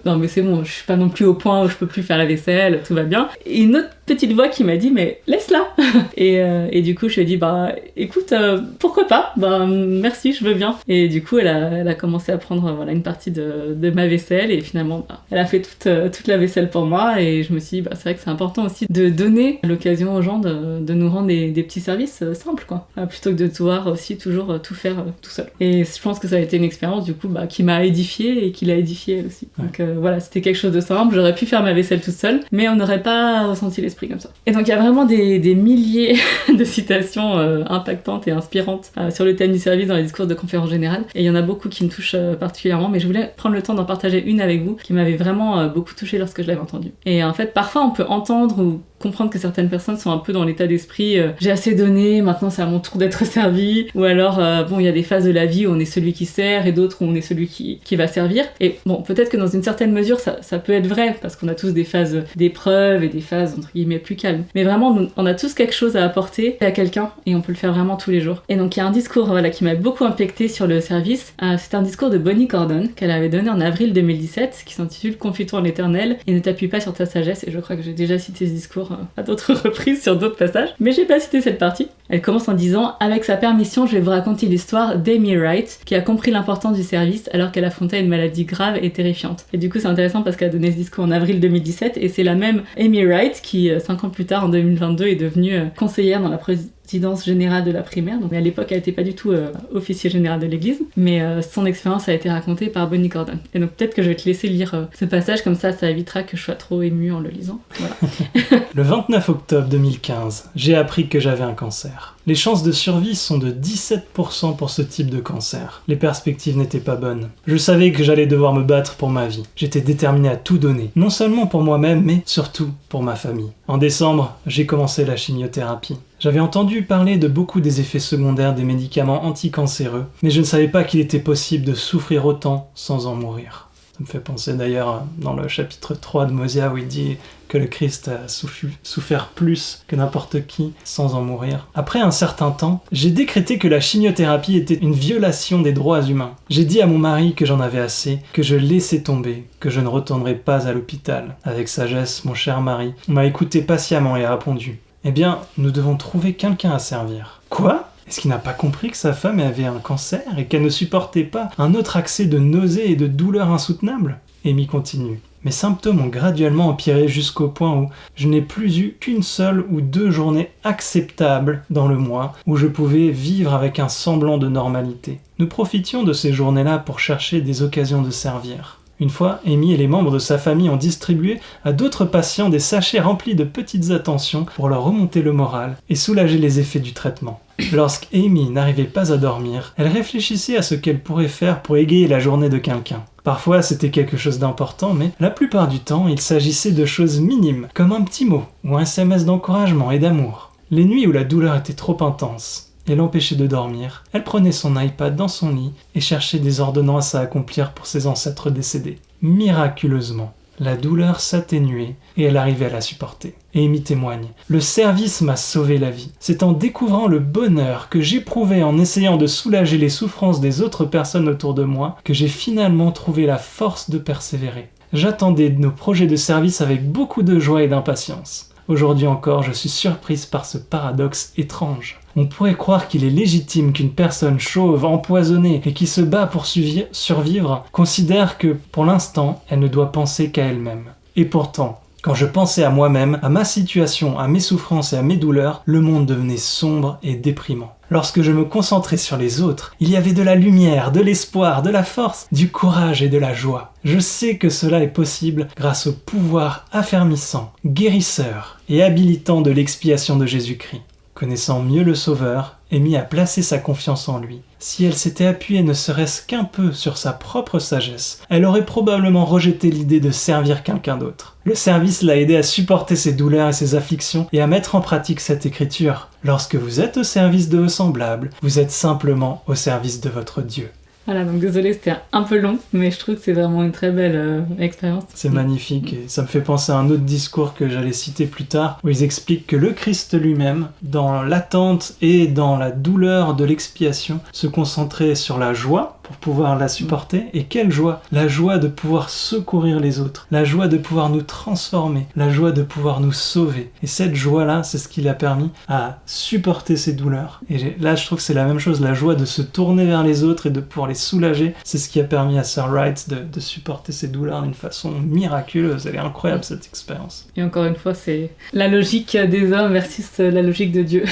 non mais c'est bon, je suis pas non plus au point où je peux plus faire la vaisselle, tout va bien. Et une autre petite voix qui m'a dit mais laisse-la. Et du coup je lui ai dit bah écoute pourquoi pas, bah merci, je veux bien. Et du coup elle a commencé à prendre voilà une partie de ma vaisselle et finalement elle a fait toute la vaisselle pour moi et je me suis dit bah c'est vrai que c'est important aussi de donner l'occasion aux gens de nous rendre des petits services simples quoi, plutôt que de devoir aussi toujours tout faire tout seul. Et je pense que ça a été une expérience du coup bah, qui m'a édifiée et qui l'a édifiée elle aussi. Donc voilà, c'était quelque chose de simple, j'aurais pu faire ma vaisselle toute seule mais on n'aurait pas ressenti l'esprit comme ça. Et donc il y a vraiment des milliers de citations impactantes et inspirantes sur le thème du service dans les discours de conférences générales et il y en a beaucoup qui me touchent particulièrement, mais je voulais prendre le temps d'en partager une avec vous qui m'avait vraiment beaucoup touchée lorsque je l'avais entendue. Et en fait parfois on peut entendre ou comprendre que certaines personnes sont un peu dans l'état d'esprit j'ai assez donné, maintenant c'est à mon tour d'être servi, ou alors bon il y a des phases de la vie où on est celui qui sert et d'autres où on est celui qui va servir. Et bon peut-être que dans une certaine mesure ça peut être vrai parce qu'on a tous des phases d'épreuve et des phases entre guillemets plus calmes, mais vraiment on a tous quelque chose à apporter à quelqu'un et on peut le faire vraiment tous les jours. Et donc il y a un discours voilà, qui m'a beaucoup impacté sur le service, c'est un discours de Bonnie Cordon qu'elle avait donné en avril 2017 qui s'intitule Confie-toi en l'éternel et ne t'appuie pas sur ta sagesse, et je crois que j'ai déjà cité ce discours à d'autres reprises sur d'autres passages, mais j'ai pas cité cette partie. Elle commence en disant « Avec sa permission, je vais vous raconter l'histoire d'Amy Wright, qui a compris l'importance du service alors qu'elle affrontait une maladie grave et terrifiante. » Et du coup, c'est intéressant parce qu'elle a donné ce discours en avril 2017, et c'est la même Amy Wright qui, 5 ans plus tard, en 2022, est devenue conseillère dans la présidence générale de la primaire. Donc à l'époque, elle n'était pas du tout officier général de l'église, mais son expérience a été racontée par Bonnie Gordon. Et donc peut-être que je vais te laisser lire ce passage, comme ça évitera que je sois trop émue en le lisant. Voilà. Le 29 octobre 2015, j'ai appris que j'avais un cancer. Les chances de survie sont de 17% pour ce type de cancer. Les perspectives n'étaient pas bonnes. Je savais que j'allais devoir me battre pour ma vie. J'étais déterminé à tout donner, non seulement pour moi-même, mais surtout pour ma famille. En décembre, j'ai commencé la chimiothérapie. J'avais entendu parler de beaucoup des effets secondaires des médicaments anticancéreux, mais je ne savais pas qu'il était possible de souffrir autant sans en mourir. Ça me fait penser d'ailleurs dans le chapitre 3 de Mosia où il dit que le Christ a souffert plus que n'importe qui sans en mourir. Après un certain temps, j'ai décrété que la chimiothérapie était une violation des droits humains. J'ai dit à mon mari que j'en avais assez, que je laissais tomber, que je ne retournerais pas à l'hôpital. Avec sagesse, mon cher mari m'a écouté patiemment et a répondu « Eh bien, nous devons trouver quelqu'un à servir. » Quoi ? Est-ce qu'il n'a pas compris que sa femme avait un cancer et qu'elle ne supportait pas un autre accès de nausée et de douleur insoutenable ? Amy continue. Mes symptômes ont graduellement empiré jusqu'au point où je n'ai plus eu qu'une seule ou 2 journées acceptables dans le mois où je pouvais vivre avec un semblant de normalité. Nous profitions de ces journées-là pour chercher des occasions de servir. Une fois, Amy et les membres de sa famille ont distribué à d'autres patients des sachets remplis de petites attentions pour leur remonter le moral et soulager les effets du traitement. Lorsqu'Amy n'arrivait pas à dormir, elle réfléchissait à ce qu'elle pourrait faire pour égayer la journée de quelqu'un. Parfois, c'était quelque chose d'important, mais la plupart du temps, il s'agissait de choses minimes, comme un petit mot ou un SMS d'encouragement et d'amour. Les nuits où la douleur était trop intense et l'empêchait de dormir, elle prenait son iPad dans son lit et cherchait des ordonnances à accomplir pour ses ancêtres décédés. Miraculeusement, la douleur s'atténuait et elle arrivait à la supporter. Et Amy témoigne. Le service m'a sauvé la vie. C'est en découvrant le bonheur que j'éprouvais en essayant de soulager les souffrances des autres personnes autour de moi que j'ai finalement trouvé la force de persévérer. J'attendais nos projets de service avec beaucoup de joie et d'impatience. Aujourd'hui encore, je suis surprise par ce paradoxe étrange. On pourrait croire qu'il est légitime qu'une personne chauve, empoisonnée et qui se bat pour survivre considère que, pour l'instant, elle ne doit penser qu'à elle-même. Et pourtant, quand je pensais à moi-même, à ma situation, à mes souffrances et à mes douleurs, le monde devenait sombre et déprimant. Lorsque je me concentrais sur les autres, il y avait de la lumière, de l'espoir, de la force, du courage et de la joie. Je sais que cela est possible grâce au pouvoir affermissant, guérisseur et habilitant de l'expiation de Jésus-Christ. Connaissant mieux le Sauveur, Amy a placé sa confiance en lui. Si elle s'était appuyée ne serait-ce qu'un peu sur sa propre sagesse, elle aurait probablement rejeté l'idée de servir quelqu'un d'autre. Le service l'a aidée à supporter ses douleurs et ses afflictions et à mettre en pratique cette écriture. Lorsque vous êtes au service de vos semblables, vous êtes simplement au service de votre Dieu. Voilà, donc désolé, c'était un peu long, mais je trouve que c'est vraiment une très belle expérience. C'est magnifique, et ça me fait penser à un autre discours que j'allais citer plus tard, où ils expliquent que le Christ lui-même, dans l'attente et dans la douleur de l'expiation, se concentrait sur la joie pour pouvoir la supporter. Et quelle joie! La joie de pouvoir secourir les autres, la joie de pouvoir nous transformer, la joie de pouvoir nous sauver. Et cette joie-là, c'est ce qui l'a permis à supporter ses douleurs. Et là, je trouve que c'est la même chose, la joie de se tourner vers les autres et de pouvoir les soulager. C'est ce qui a permis à Sir Wright de supporter ses douleurs d'une façon miraculeuse. Elle est incroyable, cette expérience. Et encore une fois, c'est la logique des hommes versus la logique de Dieu.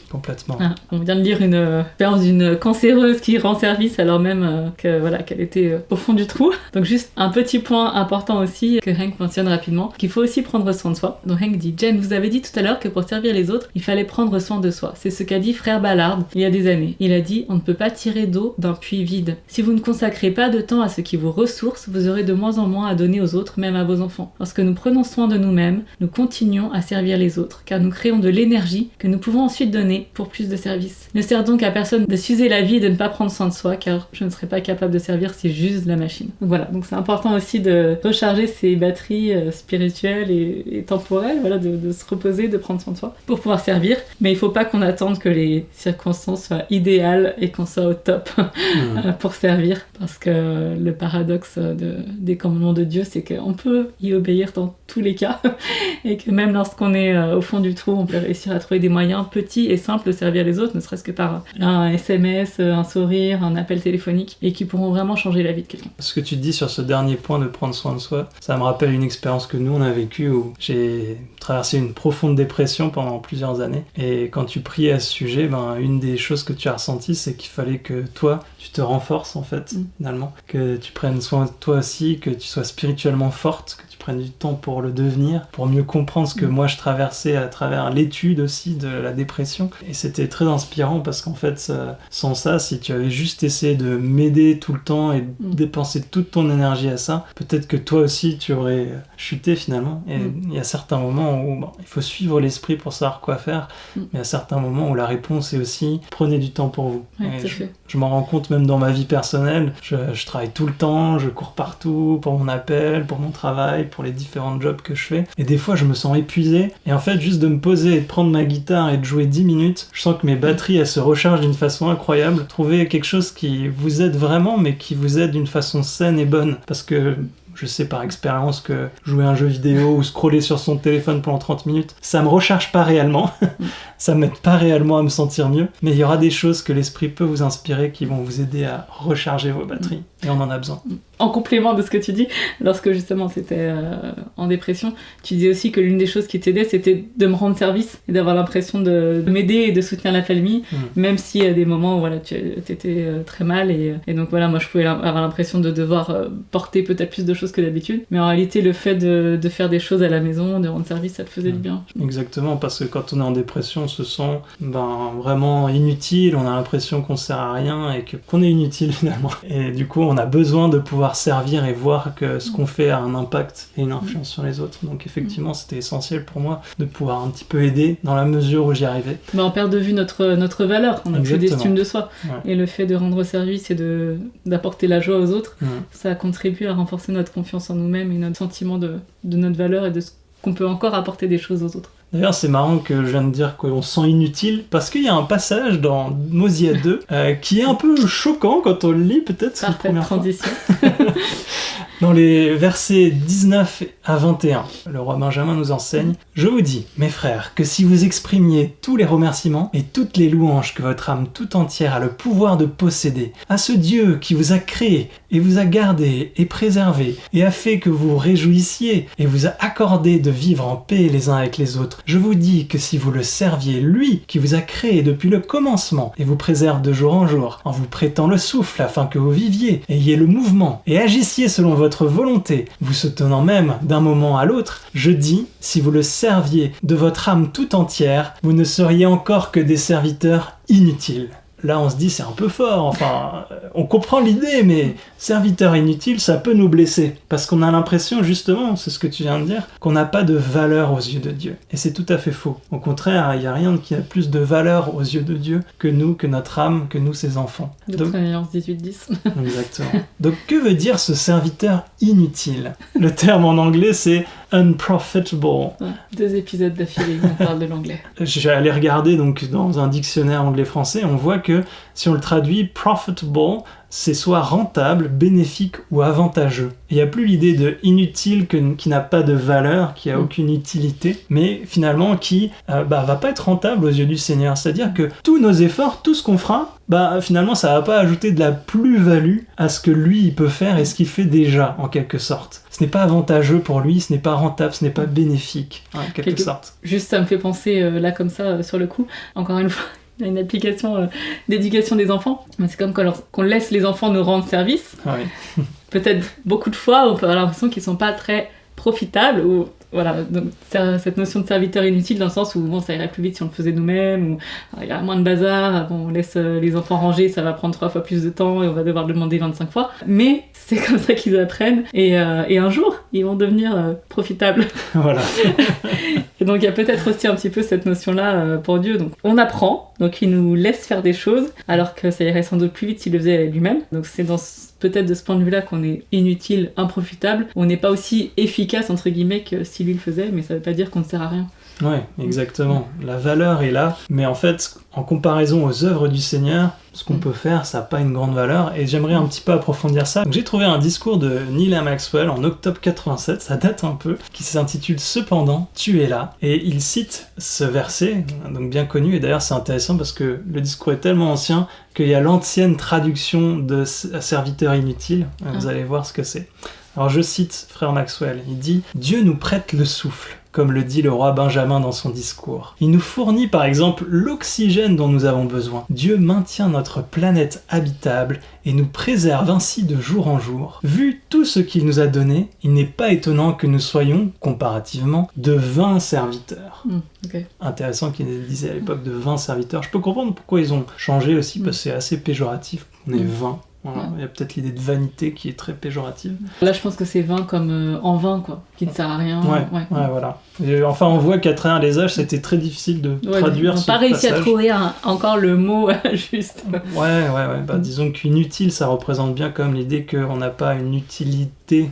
Complètement. Ah, on vient de lire une expérience d'une cancéreuse qui rend service alors même qu'elle était au fond du trou. Donc juste un petit point important aussi que Hank mentionne rapidement, qu'il faut aussi prendre soin de soi. Donc Hank dit: Jen, vous avez dit tout à l'heure que pour servir les autres, il fallait prendre soin de soi. C'est ce qu'a dit frère Ballard il y a des années. Il a dit: on ne peut pas tirer d'eau d'un puits vide. Si vous ne consacrez pas de temps à ce qui vous ressource, vous aurez de moins en moins à donner aux autres, même à vos enfants. Lorsque nous prenons soin de nous-mêmes, nous continuons à servir les autres, car nous créons de l'énergie que nous pouvons ensuite donner pour plus de service. Ne sert donc à personne de s'user la vie et de ne pas prendre soin de soi, car je ne serais pas capable de servir si j'use la machine. Donc voilà, donc c'est important aussi de recharger ses batteries spirituelles et temporelles, voilà, de se reposer, de prendre soin de soi pour pouvoir servir. Mais il faut pas qu'on attende que les circonstances soient idéales et qu'on soit au top pour servir, parce que le paradoxe des commandements de Dieu, c'est qu'on peut y obéir dans tous les cas et que même lorsqu'on est au fond du trou, on peut réussir à trouver des moyens petits et simples, servir les autres, ne serait-ce que par un SMS, un sourire, un appel téléphonique, et qui pourront vraiment changer la vie de quelqu'un. Ce que tu dis sur ce dernier point de prendre soin de soi, ça me rappelle une expérience que nous on a vécue où j'ai traversé une profonde dépression pendant plusieurs années. Et quand tu priais à ce sujet, une des choses que tu as ressenties, c'est qu'il fallait que toi, tu te renforces en fait, finalement. Que tu prennes soin de toi aussi, que tu sois spirituellement forte, que tu prennes du temps pour le devenir, pour mieux comprendre ce que moi je traversais à travers l'étude aussi de la dépression. Et c'était très inspirant parce qu'en fait, sans ça, si tu avais juste essayé de m'aider tout le temps et dépenser toute ton énergie à ça, peut-être que toi aussi tu aurais chuté finalement. Et il y a certains moments où il faut suivre l'esprit pour savoir quoi faire, mais il y a certains moments où la réponse est aussi prenez du temps pour vous. Je m'en rends compte même dans ma vie personnelle, je travaille tout le temps, je cours partout pour mon appel, pour mon travail, pour les différents jobs que je fais, et des fois je me sens épuisé, et en fait juste de me poser et de prendre ma guitare et de jouer 10 minutes, je sens que mes batteries elles se rechargent d'une façon incroyable. Trouver quelque chose qui vous aide vraiment, mais qui vous aide d'une façon saine et bonne, parce que je sais par expérience que jouer à un jeu vidéo ou scroller sur son téléphone pendant 30 minutes, ça me recharge pas réellement, ça m'aide pas réellement à me sentir mieux, mais il y aura des choses que l'esprit peut vous inspirer qui vont vous aider à recharger vos batteries, et on en a besoin. En complément de ce que tu dis, lorsque justement c'était en dépression, tu disais aussi que l'une des choses qui t'aidait, c'était de me rendre service et d'avoir l'impression de m'aider et de soutenir la famille, même si à des moments où tu étais très mal, et donc voilà, moi je pouvais avoir l'impression de devoir porter peut-être plus de choses que d'habitude, mais en réalité le fait de faire des choses à la maison, de rendre service, ça te faisait du bien. Exactement, parce que quand on est en dépression, on se sent vraiment inutile, on a l'impression qu'on sert à rien et qu'on est inutile finalement, et du coup on a besoin de pouvoir servir et voir que ce qu'on fait a un impact et une influence sur les autres. Donc effectivement, c'était essentiel pour moi de pouvoir un petit peu aider dans la mesure où j'y arrivais. Mais on perd de vue notre valeur, on n'a plus d'estime de soi. Ouais. Et le fait de rendre service et d'apporter la joie aux autres, ça contribue à renforcer notre confiance en nous-mêmes et notre sentiment de notre valeur et de ce qu'on peut encore apporter des choses aux autres. D'ailleurs, c'est marrant que je viens de dire qu'on se sent inutile, parce qu'il y a un passage dans Mosia 2 qui est un peu choquant quand on le lit, peut-être c'est la première transition. Dans les versets 19 à 21, le roi Benjamin nous enseigne « Je vous dis, mes frères, que si vous exprimiez tous les remerciements et toutes les louanges que votre âme tout entière a le pouvoir de posséder, à ce Dieu qui vous a créé et vous a gardé et préservé et a fait que vous vous réjouissiez et vous a accordé de vivre en paix les uns avec les autres, je vous dis que si vous le serviez, lui qui vous a créé depuis le commencement et vous préserve de jour en jour, en vous prêtant le souffle afin que vous viviez, ayez le mouvement et agissiez selon votre volonté, vous soutenant même d'un moment à l'autre, je dis, si vous le serviez de votre âme tout entière, vous ne seriez encore que des serviteurs inutiles. Là, on se dit, c'est un peu fort, enfin, on comprend l'idée, mais serviteur inutile, ça peut nous blesser. Parce qu'on a l'impression, justement, c'est ce que tu viens de dire, qu'on n'a pas de valeur aux yeux de Dieu. Et c'est tout à fait faux. Au contraire, il n'y a rien qui a plus de valeur aux yeux de Dieu que nous, que notre âme, que nous, ses enfants. Notre alliance 18-10. Exactement. Donc, que veut dire ce serviteur inutile ? Le terme en anglais, c'est unprofitable. Ouais, 2 épisodes d'affilée, on parle de l'anglais. J'ai allé regarder donc dans un dictionnaire anglais-français, on voit que si on le traduit profitable, c'est soit rentable, bénéfique ou avantageux. Il n'y a plus l'idée de inutile qui n'a pas de valeur, qui a aucune utilité, mais finalement qui va pas être rentable aux yeux du Seigneur. C'est-à-dire que tous nos efforts, tout ce qu'on fera, finalement ça va pas ajouter de la plus-value à ce que lui il peut faire et ce qu'il fait déjà en quelque sorte. Ce n'est pas avantageux pour lui, ce n'est pas rentable, ce n'est pas bénéfique en quelque sorte. Juste ça me fait penser là comme ça sur le coup, encore une fois. Il y a une application d'éducation des enfants. C'est comme qu'on laisse les enfants nous rendre service. Ah oui. Peut-être beaucoup de fois, on peut avoir l'impression qu'ils ne sont pas très profitables. Ou, voilà, donc cette notion de serviteur inutile dans le sens où ça irait plus vite si on le faisait nous-mêmes, ou il y a moins de bazar, on laisse les enfants ranger, ça va prendre 3 fois plus de temps et on va devoir le demander 25 fois. Mais c'est comme ça qu'ils apprennent et un jour, ils vont devenir profitables. Voilà. Et donc il y a peut-être aussi un petit peu cette notion-là pour Dieu. Donc on apprend, donc il nous laisse faire des choses, alors que ça irait sans doute plus vite s'il le faisait lui-même. Donc c'est peut-être de ce point de vue-là qu'on est inutile, improfitable. On n'est pas aussi efficace, entre guillemets, que si lui le faisait, mais ça veut pas dire qu'on ne sert à rien. Ouais, exactement. La valeur est là, mais en fait, en comparaison aux œuvres du Seigneur, ce qu'on peut faire, ça n'a pas une grande valeur, et j'aimerais un petit peu approfondir ça. Donc, j'ai trouvé un discours de Neil Maxwell en octobre 87, ça date un peu, qui s'intitule « Cependant, tu es là », et il cite ce verset, donc bien connu, et d'ailleurs c'est intéressant parce que le discours est tellement ancien qu'il y a l'ancienne traduction de « serviteur inutile », vous allez voir ce que c'est. Alors je cite frère Maxwell, il dit « Dieu nous prête le souffle ». Comme le dit le roi Benjamin dans son discours. Il nous fournit par exemple l'oxygène dont nous avons besoin. Dieu maintient notre planète habitable et nous préserve ainsi de jour en jour. Vu tout ce qu'il nous a donné, il n'est pas étonnant que nous soyons, comparativement, de 20 serviteurs. Okay. Intéressant qu'ils disaient à l'époque de 20 serviteurs. Je peux comprendre pourquoi ils ont changé aussi, parce que c'est assez péjoratif. On est 20. Voilà. Il y a peut-être l'idée de vanité qui est très péjorative. Là, je pense que c'est 20 comme en vain, quoi, qui ne sert à rien. Ouais, voilà. Et enfin, on voit qu'à travers les âges, c'était très difficile de traduire ce passage. Ils n'ont pas réussi à trouver encore le mot juste. Ouais. Disons qu'inutile, ça représente bien comme l'idée qu'on n'a pas une utilité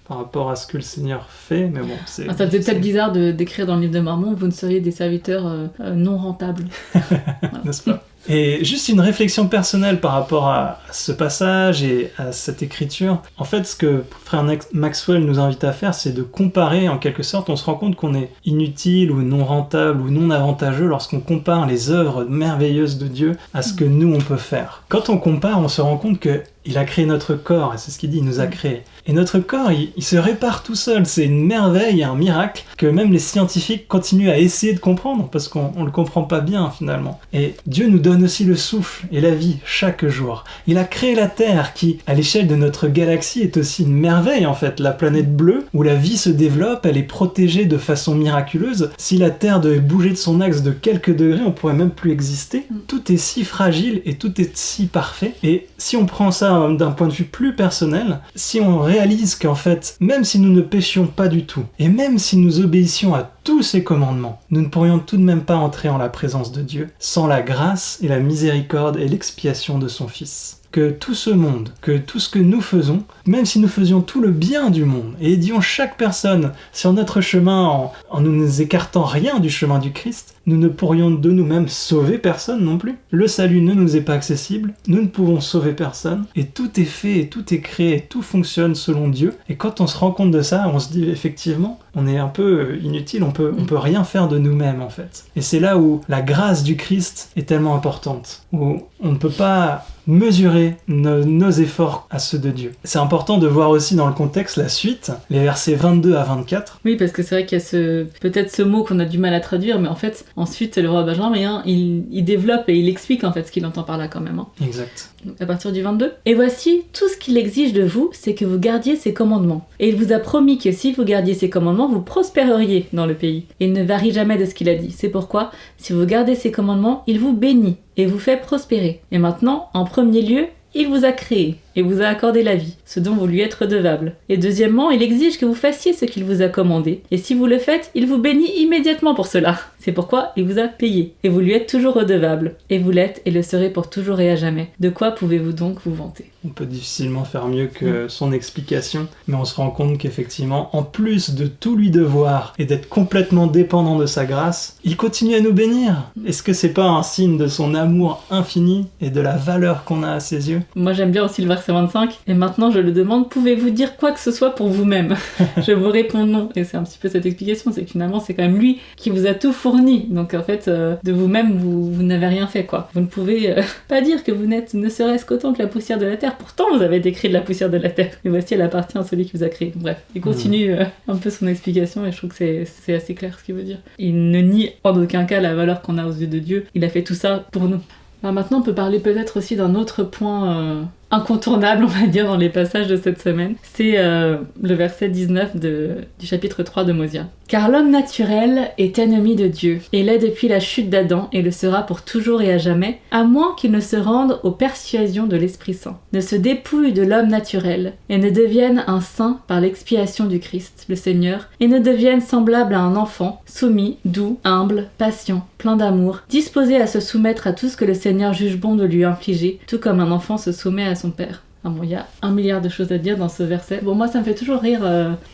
par rapport à ce que le Seigneur fait, mais bon, c'est... ça faisait peut-être bizarre d'écrire dans le livre de Mormon, vous ne seriez des serviteurs non rentables. Voilà. N'est-ce pas ? Et juste une réflexion personnelle par rapport à ce passage et à cette écriture. En fait, ce que frère Maxwell nous invite à faire, c'est de comparer, en quelque sorte. On se rend compte qu'on est inutile ou non rentable ou non avantageux lorsqu'on compare les œuvres merveilleuses de Dieu à ce que nous, on peut faire. Quand on compare, on se rend compte qu'il a créé notre corps, et c'est ce qu'il dit, il nous a créés. Et notre corps, il se répare tout seul. C'est une merveille, un miracle que même les scientifiques continuent à essayer de comprendre, parce qu'on ne le comprend pas bien finalement. Et Dieu nous donne aussi le souffle et la vie chaque jour. Il a créé la Terre qui, à l'échelle de notre galaxie, est aussi une merveille en fait. La planète bleue, où la vie se développe, elle est protégée de façon miraculeuse. Si la Terre devait bouger de son axe de quelques degrés, on pourrait même plus exister. Tout est si fragile et tout est si parfait. Et si on prend ça d'un point de vue plus personnel, si on réalise qu'en fait, même si nous ne péchions pas du tout, et même si nous obéissions à tous ses commandements, nous ne pourrions tout de même pas entrer en la présence de Dieu sans la grâce et la miséricorde et l'expiation de son Fils. Que tout ce monde, que tout ce que nous faisons, même si nous faisions tout le bien du monde et aidions chaque personne sur notre chemin en ne nous écartant rien du chemin du Christ, nous ne pourrions de nous-mêmes sauver personne non plus. Le salut ne nous est pas accessible, nous ne pouvons sauver personne, et tout est fait, et tout est créé, et tout fonctionne selon Dieu. Et quand on se rend compte de ça, on se dit effectivement, on est un peu inutile, on peut rien faire de nous-mêmes en fait. Et c'est là où la grâce du Christ est tellement importante, où on ne peut pas mesurer nos efforts à ceux de Dieu. C'est important de voir aussi dans le contexte la suite, les versets 22 à 24. Oui, parce que c'est vrai qu'il y a peut-être ce mot qu'on a du mal à traduire, mais en fait, ensuite, le roi Benjamin, il développe et il explique en fait ce qu'il entend par là quand même. Exact. Donc, à partir du 22. « Et voici, tout ce qu'il exige de vous, c'est que vous gardiez ses commandements. Et il vous a promis que si vous gardiez ses commandements, vous prospéreriez dans le pays. Et il ne varie jamais de ce qu'il a dit. C'est pourquoi, si vous gardez ses commandements, il vous bénit et vous fait prospérer. Et maintenant, en premier lieu, il vous a créé et vous a accordé la vie, ce dont vous lui êtes redevable. Et deuxièmement, il exige que vous fassiez ce qu'il vous a commandé. Et si vous le faites, il vous bénit immédiatement pour cela. C'est pourquoi il vous a payé. Et vous lui êtes toujours redevable. Et vous l'êtes et le serez pour toujours et à jamais. De quoi pouvez-vous donc vous vanter ?» On peut difficilement faire mieux que son explication, mais on se rend compte qu'effectivement, en plus de tout lui devoir et d'être complètement dépendant de sa grâce, il continue à nous bénir. Est-ce que c'est pas un signe de son amour infini et de la valeur qu'on a à ses yeux ? Moi j'aime bien aussi le verset 25. Et maintenant je le demande, pouvez-vous dire quoi que ce soit pour vous-même ? Je vous réponds non. Et c'est un petit peu cette explication, c'est que finalement c'est quand même lui qui vous a tout fourni. Donc en fait, de vous-même, vous n'avez rien fait quoi. Vous ne pouvez pas dire que vous n'êtes ne serait-ce qu'autant que la poussière de la terre. Pourtant vous avez été créé de la poussière de la terre. Et voici, elle appartient à celui qui vous a créé. Bref, il continue un peu son explication et je trouve que c'est assez clair ce qu'il veut dire. Il ne nie en aucun cas la valeur qu'on a aux yeux de Dieu. Il a fait tout ça pour nous. Alors maintenant, on peut parler peut-être aussi d'un autre point incontournable, on va dire, dans les passages de cette semaine. C'est le verset 19 du chapitre 3 de Mosia. « Car l'homme naturel est ennemi de Dieu, et l'est depuis la chute d'Adam, et le sera pour toujours et à jamais, à moins qu'il ne se rende aux persuasions de l'Esprit Saint, ne se dépouille de l'homme naturel, et ne devienne un saint par l'expiation du Christ, le Seigneur, et ne devienne semblable à un enfant, soumis, doux, humble, patient, plein d'amour, disposé à se soumettre à tout ce que le Seigneur juge bon de lui infliger, tout comme un enfant se soumet à son père. » Ah bon, il y a 1 milliard de choses à dire dans ce verset. Bon, moi, ça me fait toujours rire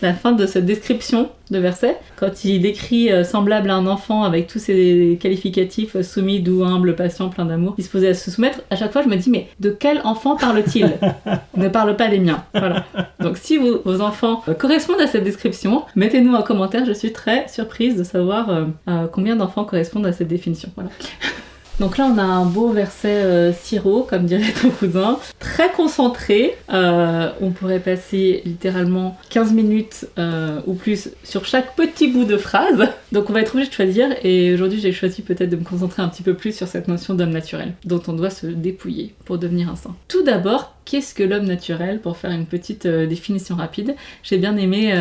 la fin de cette description de verset. Quand il décrit semblable à un enfant avec tous ses qualificatifs soumis, doux, humble, patient, plein d'amour, disposé à se soumettre, à chaque fois, je me dis, mais de quel enfant parle-t-il? Il ne parle pas des miens. Voilà. Donc, si vos enfants correspondent à cette description, mettez-nous en commentaire. Je suis très surprise de savoir combien d'enfants correspondent à cette définition. Voilà. Donc là, on a un beau verset sirop, comme dirait ton cousin, très concentré. On pourrait passer littéralement 15 minutes ou plus sur chaque petit bout de phrase. Donc on va être obligé de choisir, et aujourd'hui j'ai choisi peut-être de me concentrer un petit peu plus sur cette notion d'homme naturel, dont on doit se dépouiller pour devenir un saint. Tout d'abord, qu'est-ce que l'homme naturel? Pour faire une petite définition rapide, j'ai bien aimé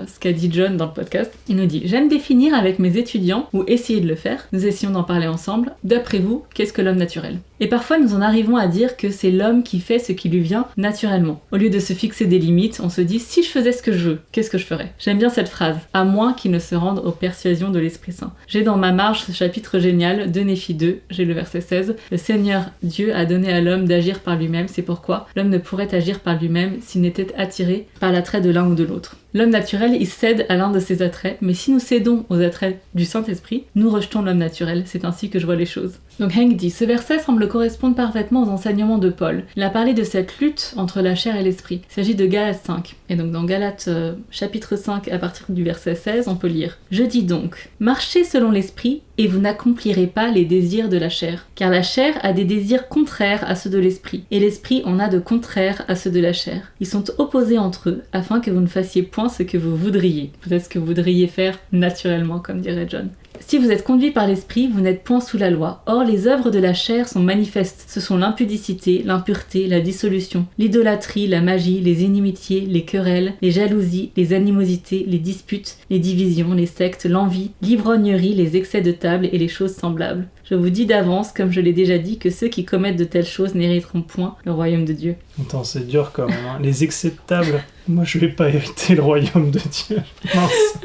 ce qu'a dit John dans le podcast. Il nous dit « J'aime définir avec mes étudiants, ou essayer de le faire, nous essayons d'en parler ensemble, d'après vous, qu'est-ce que l'homme naturel ?» Et parfois nous en arrivons à dire que c'est l'homme qui fait ce qui lui vient naturellement. Au lieu de se fixer des limites, on se dit « Si je faisais ce que je veux, qu'est-ce que je ferais ?» J'aime bien cette phrase, à moins qu'il ne se rende aux persuasions de l'Esprit Saint. J'ai dans ma marge ce chapitre génial de Néphi 2, j'ai le verset 16. « Le Seigneur Dieu a donné à l'homme d'agir par lui-même, c'est pourquoi l'homme ne pourrait agir par lui-même s'il n'était attiré par l'attrait de l'un ou de l'autre. » L'homme naturel, il cède à l'un de ses attraits, mais si nous cédons aux attraits du Saint-Esprit, nous rejetons l'homme naturel. C'est ainsi que je vois les choses. Donc Hank dit, ce verset semble correspondre parfaitement aux enseignements de Paul. Il a parlé de cette lutte entre la chair et l'esprit. Il s'agit de Galates 5. Et donc dans Galates chapitre 5, à partir du verset 16, on peut lire « Je dis donc, marchez selon l'esprit, et vous n'accomplirez pas les désirs de la chair. Car la chair a des désirs contraires à ceux de l'esprit, et l'esprit en a de contraires à ceux de la chair. Ils sont opposés entre eux, afin que vous ne fassiez point ce que vous voudriez. » Peut-être ce que vous voudriez faire naturellement, comme dirait John. Si vous êtes conduit par l'esprit, vous n'êtes point sous la loi. Or, les œuvres de la chair sont manifestes. Ce sont l'impudicité, l'impureté, la dissolution, l'idolâtrie, la magie, les inimitiés, les querelles, les jalousies, les animosités, les disputes, les divisions, les sectes, l'envie, l'ivrognerie, les excès de table et les choses semblables. Je vous dis d'avance, comme je l'ai déjà dit, que ceux qui commettent de telles choses n'hériteront point le royaume de Dieu. Attends, c'est dur quand même, hein. Les excès de table, moi je vais pas hériter le royaume de Dieu. Mince.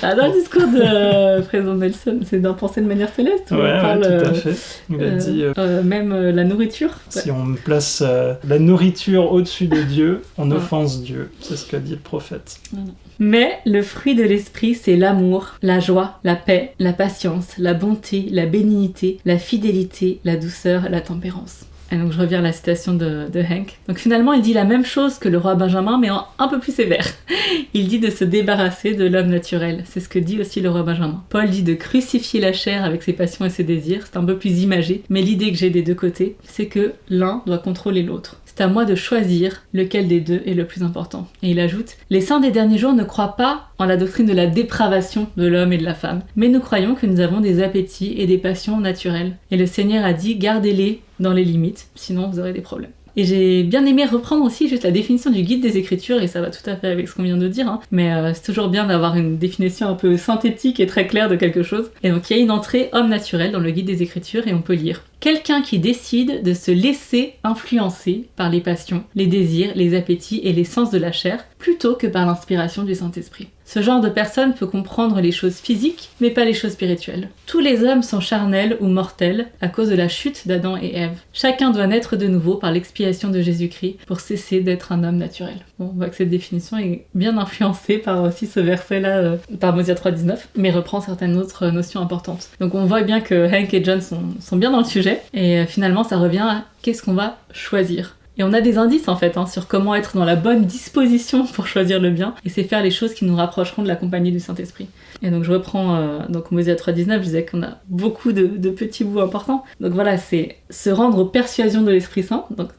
Dans le discours de président Nelson, c'est d'en penser de manière céleste. Ouais, parle, tout à fait. Il a dit... même la nourriture. Si on place la nourriture au-dessus de Dieu, on offense Dieu. C'est ce qu'a dit le prophète. Voilà. Mais le fruit de l'esprit, c'est l'amour, la joie, la paix, la patience, la bonté, la bénignité, la fidélité, la douceur, la tempérance. Et donc je reviens à la citation de Hank. Donc finalement, il dit la même chose que le roi Benjamin, mais un peu plus sévère. Il dit de se débarrasser de l'homme naturel. C'est ce que dit aussi le roi Benjamin. Paul dit de crucifier la chair avec ses passions et ses désirs. C'est un peu plus imagé, mais l'idée que j'ai des deux côtés, c'est que l'un doit contrôler l'autre. C'est à moi de choisir lequel des deux est le plus important. Et il ajoute « Les saints des derniers jours ne croient pas en la doctrine de la dépravation de l'homme et de la femme, mais nous croyons que nous avons des appétits et des passions naturelles. Et le Seigneur a dit « Gardez-les dans les limites, sinon vous aurez des problèmes. » Et j'ai bien aimé reprendre aussi juste la définition du guide des Écritures, et ça va tout à fait avec ce qu'on vient de dire, hein. Mais c'est toujours bien d'avoir une définition un peu synthétique et très claire de quelque chose. Et donc il y a une entrée homme naturel dans le guide des Écritures, et on peut lire « Quelqu'un qui décide de se laisser influencer par les passions, les désirs, les appétits et les sens de la chair, plutôt que par l'inspiration du Saint-Esprit. » Ce genre de personne peut comprendre les choses physiques, mais pas les choses spirituelles. Tous les hommes sont charnels ou mortels à cause de la chute d'Adam et Ève. Chacun doit naître de nouveau par l'expiation de Jésus-Christ pour cesser d'être un homme naturel. Bon, on voit que cette définition est bien influencée par aussi ce verset-là, par Mosia 3.19, mais reprend certaines autres notions importantes. Donc on voit bien que Hank et John sont bien dans le sujet, et finalement ça revient à qu'est-ce qu'on va choisir. Et on a des indices en fait sur comment être dans la bonne disposition pour choisir le bien, et c'est faire les choses qui nous rapprocheront de la compagnie du Saint-Esprit. Et donc je reprends donc Mosia 3.19, je disais qu'on a beaucoup de petits bouts importants. Donc voilà, c'est se rendre aux persuasions de l'Esprit Saint. Donc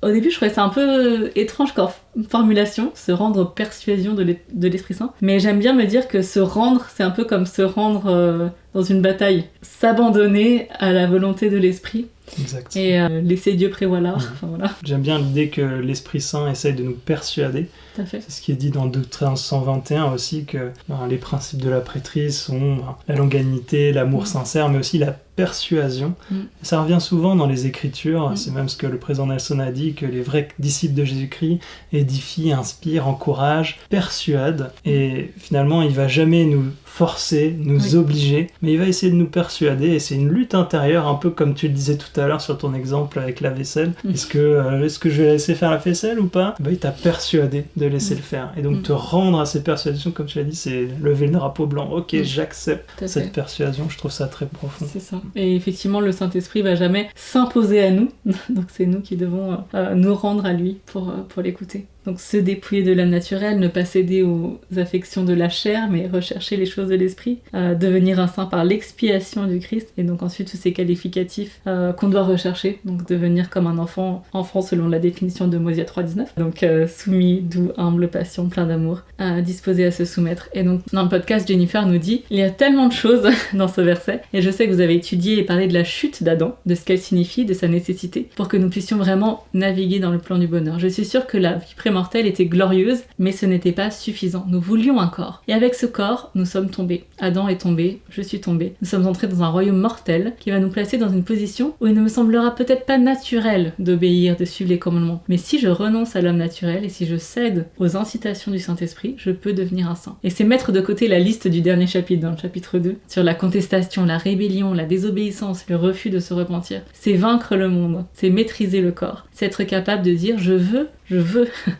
au début je trouvais ça un peu étrange comme formulation, se rendre aux persuasions de l'Esprit Saint. Mais j'aime bien me dire que se rendre, c'est un peu comme se rendre dans une bataille. S'abandonner à la volonté de l'Esprit. Exact. Et laisser Dieu prévaloir. Enfin, voilà. J'aime bien l'idée que l'Esprit Saint essaye de nous persuader. Tout à fait. C'est ce qui est dit dans Doctrine 121 aussi, que les principes de la prêtrise sont la longanimité, l'amour sincère, mais aussi la persuasion. Ça revient souvent dans les Écritures, c'est même ce que le président Nelson a dit, que les vrais disciples de Jésus-Christ édifient, inspirent, encouragent, persuadent, et finalement il va jamais nous forcer, nous obliger, mais il va essayer de nous persuader, et c'est une lutte intérieure, un peu comme tu le disais tout à l'heure sur ton exemple avec la vaisselle. Est-ce que je vais laisser faire la vaisselle ou pas? Il t'a persuadé de laisser le faire, et donc te rendre à ces persuasions, comme tu l'as dit, c'est lever le drapeau blanc. Ok, j'accepte cette persuasion, je trouve ça très profond. C'est ça. Et effectivement, le Saint-Esprit va jamais s'imposer à nous, donc c'est nous qui devons nous rendre à lui pour l'écouter. Donc se dépouiller de l'âme naturelle, ne pas céder aux affections de la chair, mais rechercher les choses de l'esprit, devenir un saint par l'expiation du Christ, et donc ensuite tous ces qualificatifs qu'on doit rechercher, donc devenir comme un enfant selon la définition de Mosia 3.19, donc soumis, doux, humble, patient, plein d'amour, disposé à se soumettre. Et donc dans le podcast, Jennifer nous dit, il y a tellement de choses dans ce verset, et je sais que vous avez étudié et parlé de la chute d'Adam, de ce qu'elle signifie, de sa nécessité, pour que nous puissions vraiment naviguer dans le plan du bonheur. Je suis sûre que la vie prémortelle était glorieuse, mais ce n'était pas suffisant. Nous voulions un corps. Et avec ce corps, nous sommes tombés. Adam est tombé, je suis tombée. Nous sommes entrés dans un royaume mortel qui va nous placer dans une position où il ne me semblera peut-être pas naturel d'obéir, de suivre les commandements. Mais si je renonce à l'homme naturel et si je cède aux incitations du Saint-Esprit, je peux devenir un saint. Et c'est mettre de côté la liste du dernier chapitre, dans le chapitre 2, sur la contestation, la rébellion, la désobéissance, le refus de se repentir. C'est vaincre le monde, c'est maîtriser le corps. C'est être capable de dire je veux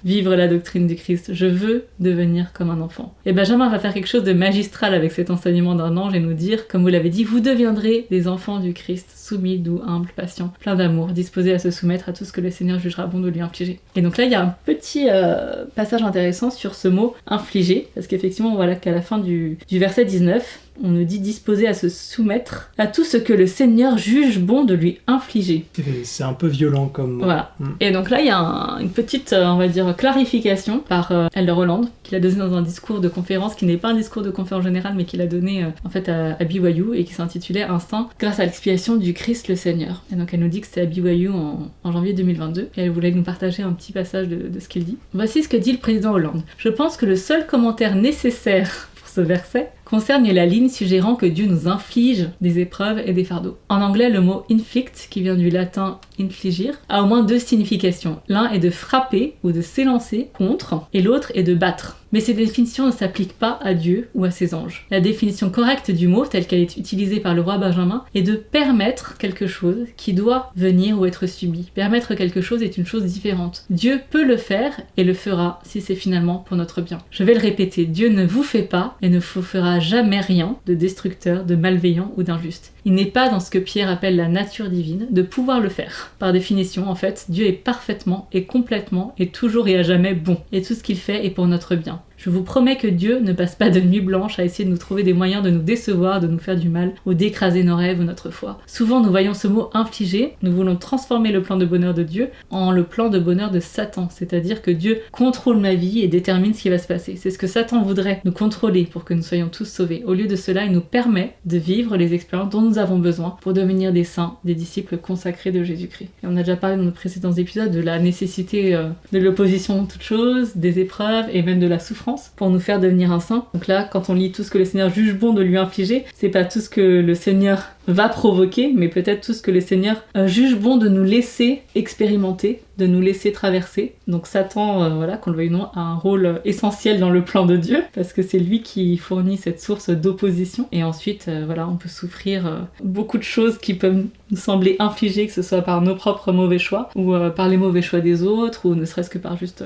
vivre la doctrine du Christ, je veux devenir comme un enfant. Et Benjamin va faire quelque chose de magistral avec cet enseignement d'un ange et nous dire, comme vous l'avez dit, vous deviendrez des enfants du Christ, soumis, doux, humbles, patients, pleins d'amour, disposés à se soumettre à tout ce que le Seigneur jugera bon de lui infliger. Et donc là, il y a un petit passage intéressant sur ce mot infliger, parce qu'effectivement, voilà qu'à la fin du verset 19, on nous dit disposé à se soumettre à tout ce que le Seigneur juge bon de lui infliger. C'est un peu violent comme mot. Voilà. Et donc là, il y a une petite, on va dire, clarification par Elder Holland, qu'il a donné dans un discours de conférence, qui n'est pas un discours de conférence générale, mais qu'il a donné en fait à BYU, et qui s'intitulait Un saint grâce à l'expiation du Christ le Seigneur. Et donc elle nous dit que c'était à BYU en janvier 2022, et elle voulait nous partager un petit passage de ce qu'il dit. Voici ce que dit le président Holland. Je pense que le seul commentaire nécessaire pour ce verset concerne la ligne suggérant que Dieu nous inflige des épreuves et des fardeaux. En anglais, le mot inflict, qui vient du latin infligir, a au moins deux significations. L'un est de frapper ou de s'élancer contre, et l'autre est de battre. Mais ces définitions ne s'appliquent pas à Dieu ou à ses anges. La définition correcte du mot, telle qu'elle est utilisée par le roi Benjamin, est de permettre quelque chose qui doit venir ou être subi. Permettre quelque chose est une chose différente. Dieu peut le faire et le fera si c'est finalement pour notre bien. Je vais le répéter, Dieu ne vous fait pas et ne vous fera jamais rien de destructeur, de malveillant ou d'injuste. Il n'est pas dans ce que Pierre appelle la nature divine de pouvoir le faire. Par définition, en fait, Dieu est parfaitement et complètement et toujours et à jamais bon. Et tout ce qu'il fait est pour notre bien. Je vous promets que Dieu ne passe pas de nuit blanche à essayer de nous trouver des moyens de nous décevoir, de nous faire du mal, ou d'écraser nos rêves ou notre foi. Souvent, nous voyons ce mot infliger, nous voulons transformer le plan de bonheur de Dieu en le plan de bonheur de Satan, c'est-à-dire que Dieu contrôle ma vie et détermine ce qui va se passer. C'est ce que Satan voudrait, nous contrôler pour que nous soyons tous sauvés. Au lieu de cela, il nous permet de vivre les expériences dont nous avons besoin pour devenir des saints, des disciples consacrés de Jésus-Christ. Et on a déjà parlé dans nos précédents épisodes de la nécessité de l'opposition de toutes choses, des épreuves et même de la souffrance pour nous faire devenir un saint. Donc là, quand on lit tout ce que le Seigneur juge bon de lui infliger, c'est pas tout ce que le Seigneur va provoquer, mais peut-être tout ce que le Seigneur juge bon de nous laisser expérimenter, de nous laisser traverser. Donc Satan, voilà, qu'on le veuille ou non, a un rôle essentiel dans le plan de Dieu, parce que c'est lui qui fournit cette source d'opposition. Et ensuite, voilà, on peut souffrir beaucoup de choses qui peuvent nous sembler infligées, que ce soit par nos propres mauvais choix, ou par les mauvais choix des autres, ou ne serait-ce que par juste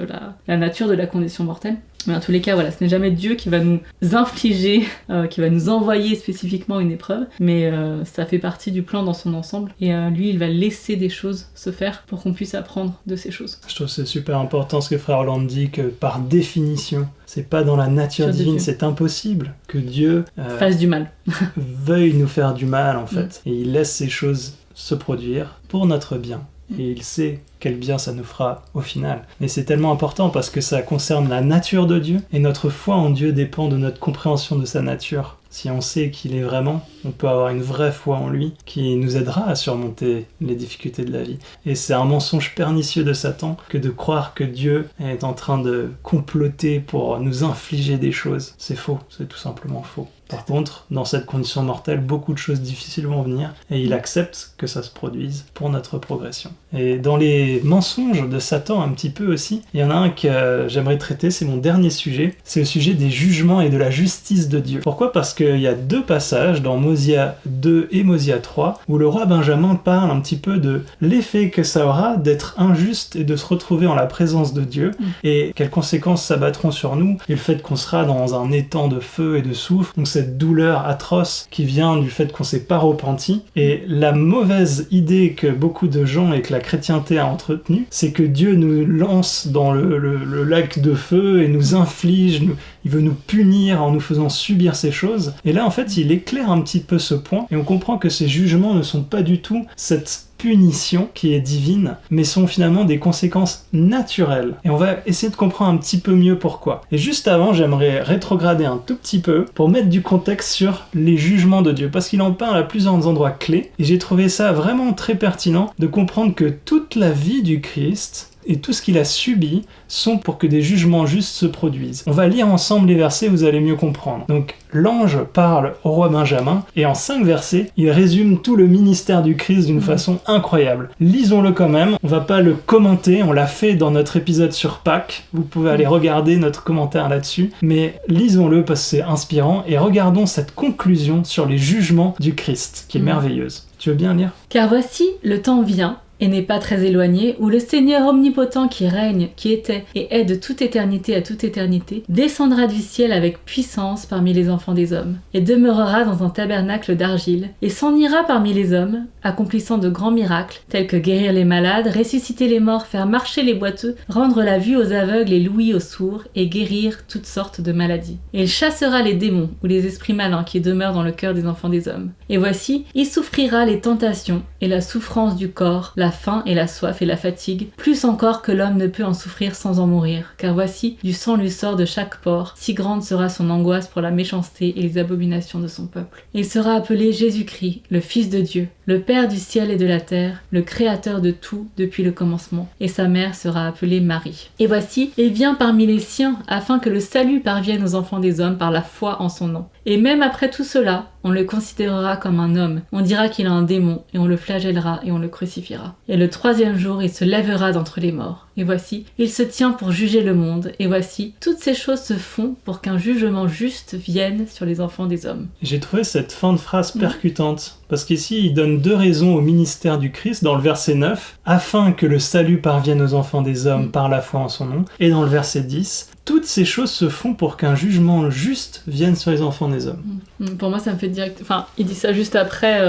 la nature de la condition mortelle. Mais en tous les cas, voilà, ce n'est jamais Dieu qui va nous infliger, qui va nous envoyer spécifiquement une épreuve, mais ça fait partie du plan dans son ensemble, et lui, il va laisser des choses se faire pour qu'on puisse apprendre de ces choses. Je trouve que c'est super important ce que Frère Holland dit, que par définition, c'est pas dans la nature divine, c'est impossible que Dieu fasse du mal. veuille nous faire du mal, en fait. Et il laisse ces choses se produire pour notre bien. Et il sait quel bien ça nous fera au final. Mais c'est tellement important parce que ça concerne la nature de Dieu, et notre foi en Dieu dépend de notre compréhension de sa nature. Si on sait qu'il est vraiment, on peut avoir une vraie foi en lui qui nous aidera à surmonter les difficultés de la vie. Et c'est un mensonge pernicieux de Satan que de croire que Dieu est en train de comploter pour nous infliger des choses. C'est faux, c'est tout simplement faux. Par contre, dans cette condition mortelle, beaucoup de choses difficiles vont venir et il accepte que ça se produise pour notre progression. Et dans les mensonges de Satan un petit peu aussi, il y en a un que j'aimerais traiter, c'est mon dernier sujet, c'est le sujet des jugements et de la justice de Dieu. Pourquoi ? Parce qu'il y a 2 passages dans Mosia 2 et Mosia 3 où le roi Benjamin parle un petit peu de l'effet que ça aura d'être injuste et de se retrouver en la présence de Dieu et quelles conséquences s'abattront sur nous et le fait qu'on sera dans un étang de feu et de soufre, donc cette douleur atroce qui vient du fait qu'on s'est pas repenti. Et la mauvaise idée que beaucoup de gens et que la chrétienté a entretenue, c'est que Dieu nous lance dans le lac de feu et nous inflige, il veut nous punir en nous faisant subir ces choses. Et là en fait il éclaire un petit peu ce point et on comprend que ces jugements ne sont pas du tout cette punition qui est divine, mais sont finalement des conséquences naturelles. Et on va essayer de comprendre un petit peu mieux pourquoi. Et juste avant, j'aimerais rétrograder un tout petit peu pour mettre du contexte sur les jugements de Dieu, parce qu'il en parle à plusieurs endroits clés, et j'ai trouvé ça vraiment très pertinent de comprendre que toute la vie du Christ et tout ce qu'il a subi sont pour que des jugements justes se produisent. On va lire ensemble les versets, vous allez mieux comprendre. Donc, l'ange parle au roi Benjamin, et en 5 versets, il résume tout le ministère du Christ d'une façon incroyable. Lisons-le quand même, on va pas le commenter, on l'a fait dans notre épisode sur Pâques, vous pouvez aller regarder notre commentaire là-dessus, mais lisons-le parce que c'est inspirant, et regardons cette conclusion sur les jugements du Christ, qui est merveilleuse. Tu veux bien lire ? Car voici, le temps vient, et n'est pas très éloigné, où le Seigneur omnipotent qui règne, qui était et est de toute éternité à toute éternité, descendra du ciel avec puissance parmi les enfants des hommes, et demeurera dans un tabernacle d'argile, et s'en ira parmi les hommes, accomplissant de grands miracles, tels que guérir les malades, ressusciter les morts, faire marcher les boiteux, rendre la vue aux aveugles et l'ouïe aux sourds, et guérir toutes sortes de maladies. Et il chassera les démons, ou les esprits malins qui demeurent dans le cœur des enfants des hommes. Et voici, il souffrira les tentations, et la souffrance du corps, la faim et la soif et la fatigue, plus encore que l'homme ne peut en souffrir sans en mourir, car voici, du sang lui sort de chaque pore, si grande sera son angoisse pour la méchanceté et les abominations de son peuple. Il sera appelé Jésus-Christ, le Fils de Dieu, le Père du ciel et de la terre, le Créateur de tout depuis le commencement, et sa mère sera appelée Marie. Et voici, il vient parmi les siens, afin que le salut parvienne aux enfants des hommes par la foi en son nom. Et même après tout cela, on le considérera comme un homme, on dira qu'il a un démon, et on le flagellera et on le crucifiera. Et le 3e jour, il se lèvera d'entre les morts. Et voici, il se tient pour juger le monde, et voici, toutes ces choses se font pour qu'un jugement juste vienne sur les enfants des hommes. J'ai trouvé cette fin de phrase percutante, parce qu'ici il donne 2 raisons au ministère du Christ, dans le verset 9, afin que le salut parvienne aux enfants des hommes par la foi en son nom, et dans le verset 10, toutes ces choses se font pour qu'un jugement juste vienne sur les enfants des hommes. Pour moi, ça me fait direct... Enfin, il dit ça juste après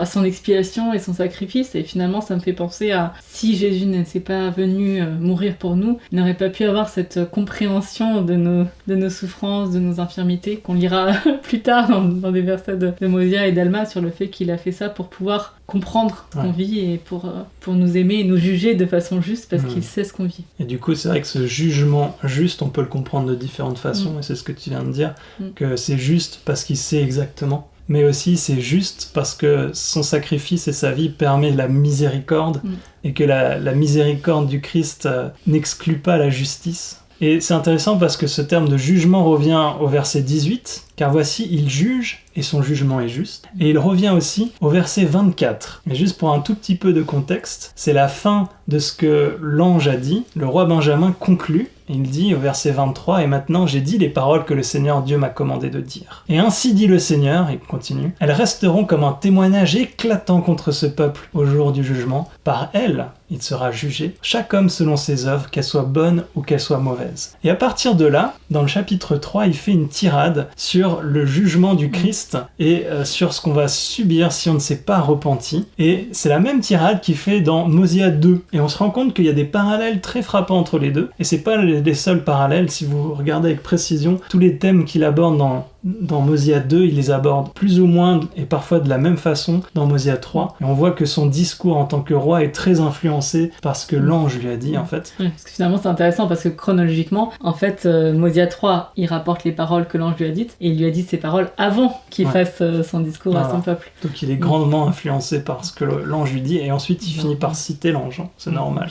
son expiation et son sacrifice, et finalement, ça me fait penser à si Jésus n'était pas venu mourir pour nous, il n'aurait pas pu avoir cette compréhension de nos souffrances, de nos infirmités, qu'on lira plus tard dans des versets de Mosia et d'Alma sur le fait qu'il a fait ça pour pouvoir comprendre ce qu'on vit et pour nous aimer et nous juger de façon juste parce qu'il sait ce qu'on vit. Et du coup, c'est vrai que ce jugement juste, on peut le comprendre de différentes façons, et c'est ce que tu viens de dire, que c'est juste parce qu'il sait exactement, mais aussi c'est juste parce que son sacrifice et sa vie permet la miséricorde, et que la miséricorde du Christ n'exclut pas la justice. Et c'est intéressant parce que ce terme de jugement revient au verset 18, car voici, il juge, et son jugement est juste. Et il revient aussi au verset 24. Mais juste pour un tout petit peu de contexte, c'est la fin de ce que l'ange a dit. Le roi Benjamin conclut, et il dit au verset 23, « Et maintenant j'ai dit les paroles que le Seigneur Dieu m'a commandé de dire. Et ainsi dit le Seigneur, et il continue, elles resteront comme un témoignage éclatant contre ce peuple au jour du jugement. Par elles, il sera jugé, chaque homme selon ses œuvres, qu'elles soient bonnes ou qu'elles soient mauvaises. » Et à partir de là, dans le chapitre 3, il fait une tirade sur le jugement du Christ et sur ce qu'on va subir si on ne s'est pas repenti. Et c'est la même tirade qu'il fait dans Mosia 2. Et on se rend compte qu'il y a des parallèles très frappants entre les deux. Et c'est pas les seuls parallèles. Si vous regardez avec précision, tous les thèmes qu'il aborde dans Mosia 2, il les aborde plus ou moins et parfois de la même façon dans Mosia 3. Et on voit que son discours en tant que roi est très influencé par ce que l'ange lui a dit, en fait. Oui, parce que finalement, c'est intéressant parce que chronologiquement, en fait, Mosia 3, il rapporte les paroles que l'ange lui a dites et il lui a dit ces paroles avant qu'il fasse son discours à son peuple. Donc il est grandement influencé par ce que l'ange lui dit et ensuite il finit par citer l'ange. C'est normal.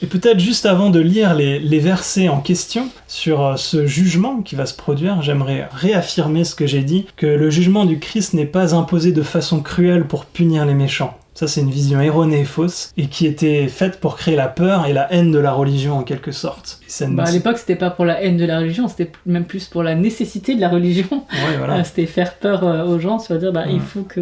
Et peut-être juste avant de lire les versets en question sur ce jugement qui va se produire, j'aimerais réaffirmer ce que j'ai dit, que le jugement du Christ n'est pas imposé de façon cruelle pour punir les méchants. Ça, c'est une vision erronée et fausse, et qui était faite pour créer la peur et la haine de la religion, en quelque sorte. À l'époque, c'était pas pour la haine de la religion, c'était même plus pour la nécessité de la religion. Ouais, voilà. C'était faire peur aux gens, sur dire, il faut que...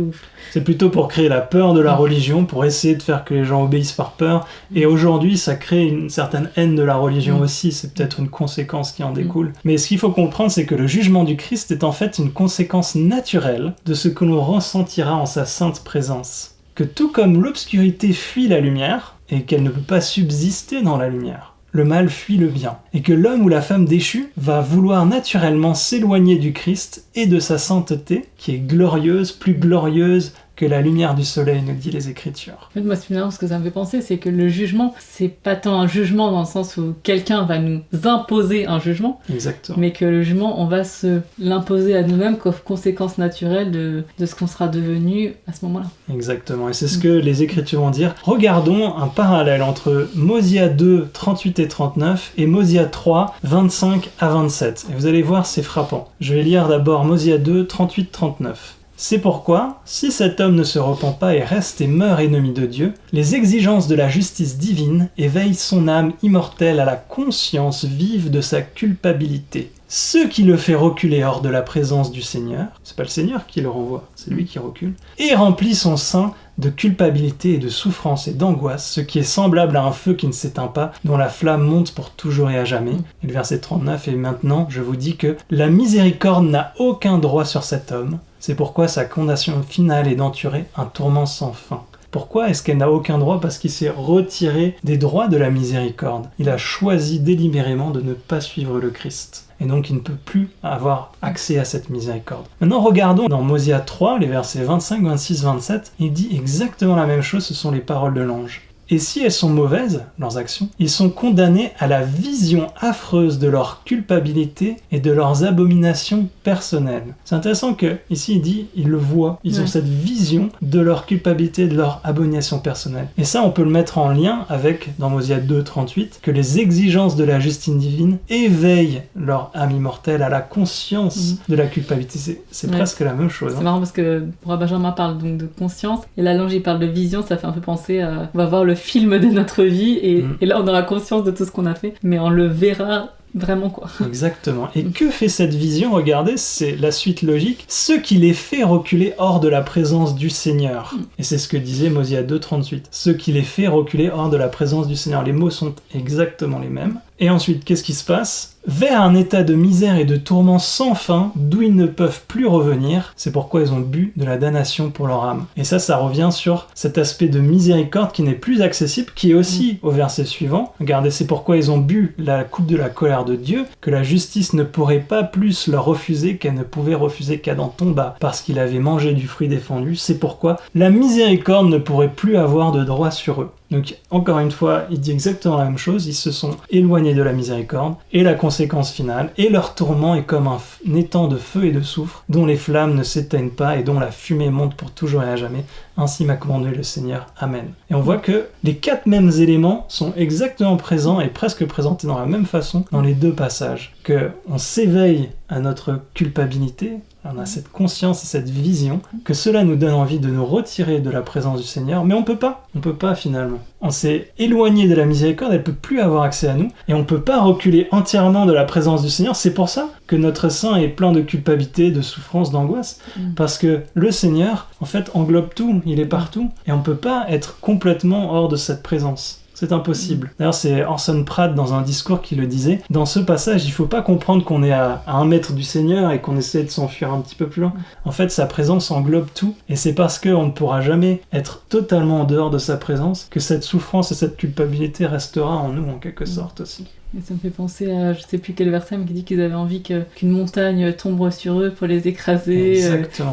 C'est plutôt pour créer la peur de la religion, pour essayer de faire que les gens obéissent par peur. Et aujourd'hui, ça crée une certaine haine de la religion aussi, c'est peut-être une conséquence qui en découle. Mais ce qu'il faut comprendre, c'est que le jugement du Christ est en fait une conséquence naturelle de ce que l'on ressentira en sa sainte présence. Que tout comme l'obscurité fuit la lumière, et qu'elle ne peut pas subsister dans la lumière, le mal fuit le bien, et que l'homme ou la femme déchue va vouloir naturellement s'éloigner du Christ et de sa sainteté, qui est glorieuse, plus glorieuse que la lumière du soleil, nous dit les Écritures. En fait, moi, finalement, ce que ça me fait penser, c'est que le jugement, c'est pas tant un jugement dans le sens où quelqu'un va nous imposer un jugement, exactement, mais que le jugement, on va se l'imposer à nous-mêmes comme conséquence naturelle de ce qu'on sera devenu à ce moment-là. Exactement, et c'est ce que les Écritures vont dire. Regardons un parallèle entre Mosia 2, 38 et 39 et Mosia 3, 25 à 27. Et vous allez voir, c'est frappant. Je vais lire d'abord Mosia 2, 38-39. C'est pourquoi, si cet homme ne se repent pas et reste et meurt ennemi de Dieu, les exigences de la justice divine éveillent son âme immortelle à la conscience vive de sa culpabilité. Ce qui le fait reculer hors de la présence du Seigneur, c'est pas le Seigneur qui le renvoie, c'est lui qui recule, et remplit son sein de culpabilité et de souffrance et d'angoisse, ce qui est semblable à un feu qui ne s'éteint pas, dont la flamme monte pour toujours et à jamais. Et le verset 39, et maintenant je vous dis que la miséricorde n'a aucun droit sur cet homme, c'est pourquoi sa condamnation finale est d'endurer un tourment sans fin. Pourquoi est-ce qu'elle n'a aucun droit? Parce qu'il s'est retiré des droits de la miséricorde. Il a choisi délibérément de ne pas suivre le Christ. Et donc il ne peut plus avoir accès à cette miséricorde. Maintenant regardons dans Mosia 3, les versets 25, 26, 27, il dit exactement la même chose, ce sont les paroles de l'ange. Et si elles sont mauvaises, leurs actions, ils sont condamnés à la vision affreuse de leur culpabilité et de leurs abominations personnelles. C'est intéressant que ici il dit, ils le voient, ils ont cette vision de leur culpabilité et de leur abomination personnelle. Et ça on peut le mettre en lien avec, dans Mosia 2, 38, que les exigences de la justice divine éveillent leur âme immortelle à la conscience de la culpabilité. C'est presque la même chose. C'est marrant parce que Benjamin parle donc de conscience, et là l'ange il parle de vision, ça fait un peu penser à... On va voir le film de notre vie et là on aura conscience de tout ce qu'on a fait, mais on le verra vraiment quoi. Exactement. Et que fait cette vision? Regardez, c'est la suite logique. Ce qui les fait reculer hors de la présence du Seigneur. Et c'est ce que disait Mosia 2, 38. Ce qui les fait reculer hors de la présence du Seigneur. Les mots sont exactement les mêmes. Et ensuite, qu'est-ce qui se passe? Vers un état de misère et de tourment sans fin, d'où ils ne peuvent plus revenir. C'est pourquoi ils ont bu de la damnation pour leur âme. Et ça revient sur cet aspect de miséricorde qui n'est plus accessible, qui est aussi au verset suivant. Regardez, c'est pourquoi ils ont bu la coupe de la colère de Dieu, que la justice ne pourrait pas plus leur refuser qu'elle ne pouvait refuser qu'Adam tomba, parce qu'il avait mangé du fruit défendu. C'est pourquoi la miséricorde ne pourrait plus avoir de droit sur eux. Donc, encore une fois, il dit exactement la même chose, ils se sont éloignés de la miséricorde, et la conséquence finale, et leur tourment est comme un étang de feu et de soufre, dont les flammes ne s'éteignent pas, et dont la fumée monte pour toujours et à jamais. Ainsi m'a commandé le Seigneur. Amen. Et on voit que les 4 mêmes éléments sont exactement présents, et presque présentés dans la même façon, dans les 2 passages. Que on s'éveille à notre culpabilité, on a cette conscience et cette vision, que cela nous donne envie de nous retirer de la présence du Seigneur, mais on peut pas finalement. On s'est éloigné de la miséricorde, elle peut plus avoir accès à nous, et on peut pas reculer entièrement de la présence du Seigneur. C'est pour ça que notre sein est plein de culpabilité, de souffrance, d'angoisse, parce que le Seigneur, en fait, englobe tout, il est partout, et on peut pas être complètement hors de cette présence. C'est impossible. D'ailleurs, c'est Orson Pratt dans un discours qui le disait. Dans ce passage, il faut pas comprendre qu'on est à 1 mètre du Seigneur et qu'on essaie de s'enfuir un petit peu plus loin. En fait, sa présence englobe tout. Et c'est parce qu'on ne pourra jamais être totalement en dehors de sa présence que cette souffrance et cette culpabilité restera en nous, en quelque sorte aussi. Et ça me fait penser à, je sais plus quel verset, mais qui dit qu'ils avaient envie qu'une montagne tombe sur eux pour les écraser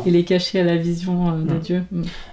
et les cacher à la vision de Dieu.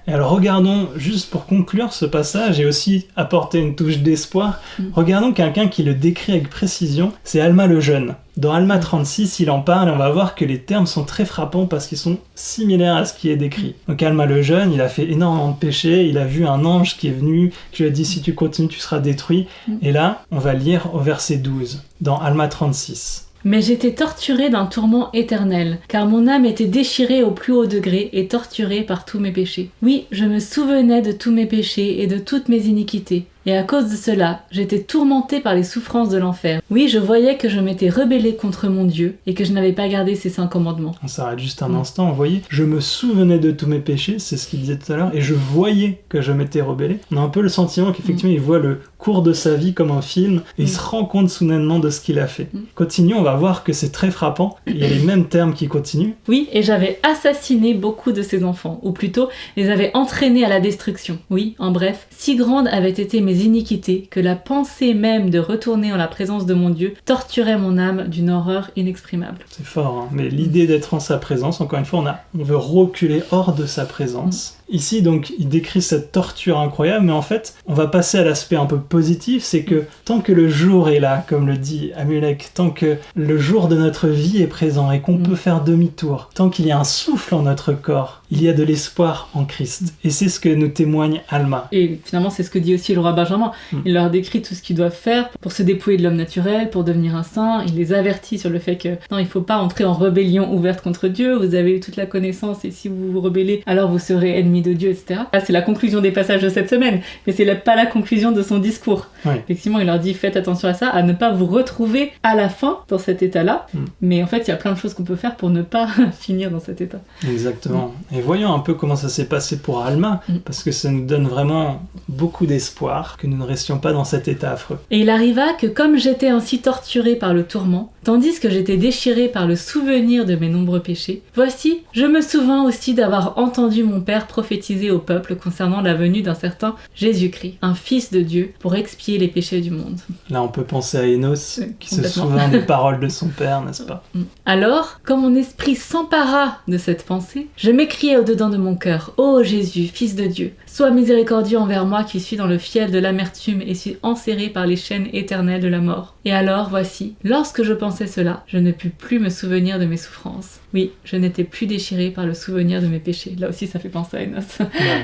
Et alors regardons, juste pour conclure ce passage et aussi apporter une toute touche d'espoir. Regardons quelqu'un qui le décrit avec précision, c'est Alma le Jeune. Dans Alma 36, il en parle et on va voir que les termes sont très frappants parce qu'ils sont similaires à ce qui est décrit. Donc Alma le Jeune, il a fait énormément de péchés, il a vu un ange qui est venu, qui lui a dit si tu continues tu seras détruit. Et là, on va lire au verset 12, dans Alma 36. Mais j'étais torturée d'un tourment éternel, car mon âme était déchirée au plus haut degré et torturée par tous mes péchés. Oui, je me souvenais de tous mes péchés et de toutes mes iniquités. Et à cause de cela, j'étais tourmentée par les souffrances de l'enfer. Oui, je voyais que je m'étais rebellée contre mon Dieu et que je n'avais pas gardé ses 5 commandements. On s'arrête juste un instant, vous voyez, je me souvenais de tous mes péchés, c'est ce qu'il disait tout à l'heure, et je voyais que je m'étais rebellé. On a un peu le sentiment qu'effectivement il voit le cours de sa vie comme un film et il se rend compte soudainement de ce qu'il a fait. Continue, on va voir que c'est très frappant, il y a les mêmes termes qui continuent. Oui, et j'avais assassiné beaucoup de ses enfants, ou plutôt les avais entraînés à la destruction. Oui, en bref, si grande avaient été mes iniquités que la pensée même de retourner en la présence de mon Dieu torturait mon âme d'une horreur inexprimable. C'est fort, hein, mais l'idée d'être en sa présence, encore une fois, on veut reculer hors de sa présence. Ici, donc, il décrit cette torture incroyable, mais en fait, on va passer à l'aspect un peu positif, c'est que tant que le jour est là, comme le dit Amulek, tant que le jour de notre vie est présent et qu'on peut faire demi-tour, tant qu'il y a un souffle en notre corps, il y a de l'espoir en Christ. Et c'est ce que nous témoigne Alma. Et finalement, c'est ce que dit aussi le roi Benjamin. Il leur décrit tout ce qu'ils doivent faire pour se dépouiller de l'homme naturel, pour devenir un saint. Il les avertit sur le fait que non, il ne faut pas entrer en rébellion ouverte contre Dieu. Vous avez eu toute la connaissance et si vous vous rebellez, alors vous serez ennemis de Dieu, etc. Là, c'est la conclusion des passages de cette semaine, mais c'est pas la conclusion de son discours. Oui. Effectivement, il leur dit faites attention à ça, à ne pas vous retrouver à la fin dans cet état-là. Mais en fait, il y a plein de choses qu'on peut faire pour ne pas finir dans cet état. Exactement. Et voyons un peu comment ça s'est passé pour Alma, parce que ça nous donne vraiment beaucoup d'espoir que nous ne restions pas dans cet état affreux. Et il arriva que comme j'étais ainsi torturée par le tourment, tandis que j'étais déchirée par le souvenir de mes nombreux péchés, voici, je me souvins aussi d'avoir entendu mon père prophétiser au peuple concernant la venue d'un certain Jésus-Christ, un fils de Dieu, pour expier les péchés du monde. Là, on peut penser à Enos, qui se souvint des paroles de son père, n'est-ce pas? Alors, quand mon esprit s'empara de cette pensée, je m'écriai au-dedans de mon cœur, « Ô Jésus, fils de Dieu, sois miséricordieux envers moi qui suis dans le fiel de l'amertume et suis enserré par les chaînes éternelles de la mort. » Et alors, voici, lorsque je pensais cela, je ne pus plus me souvenir de mes souffrances. Oui, je n'étais plus déchirée par le souvenir de mes péchés. Là aussi, ça fait penser à Enos.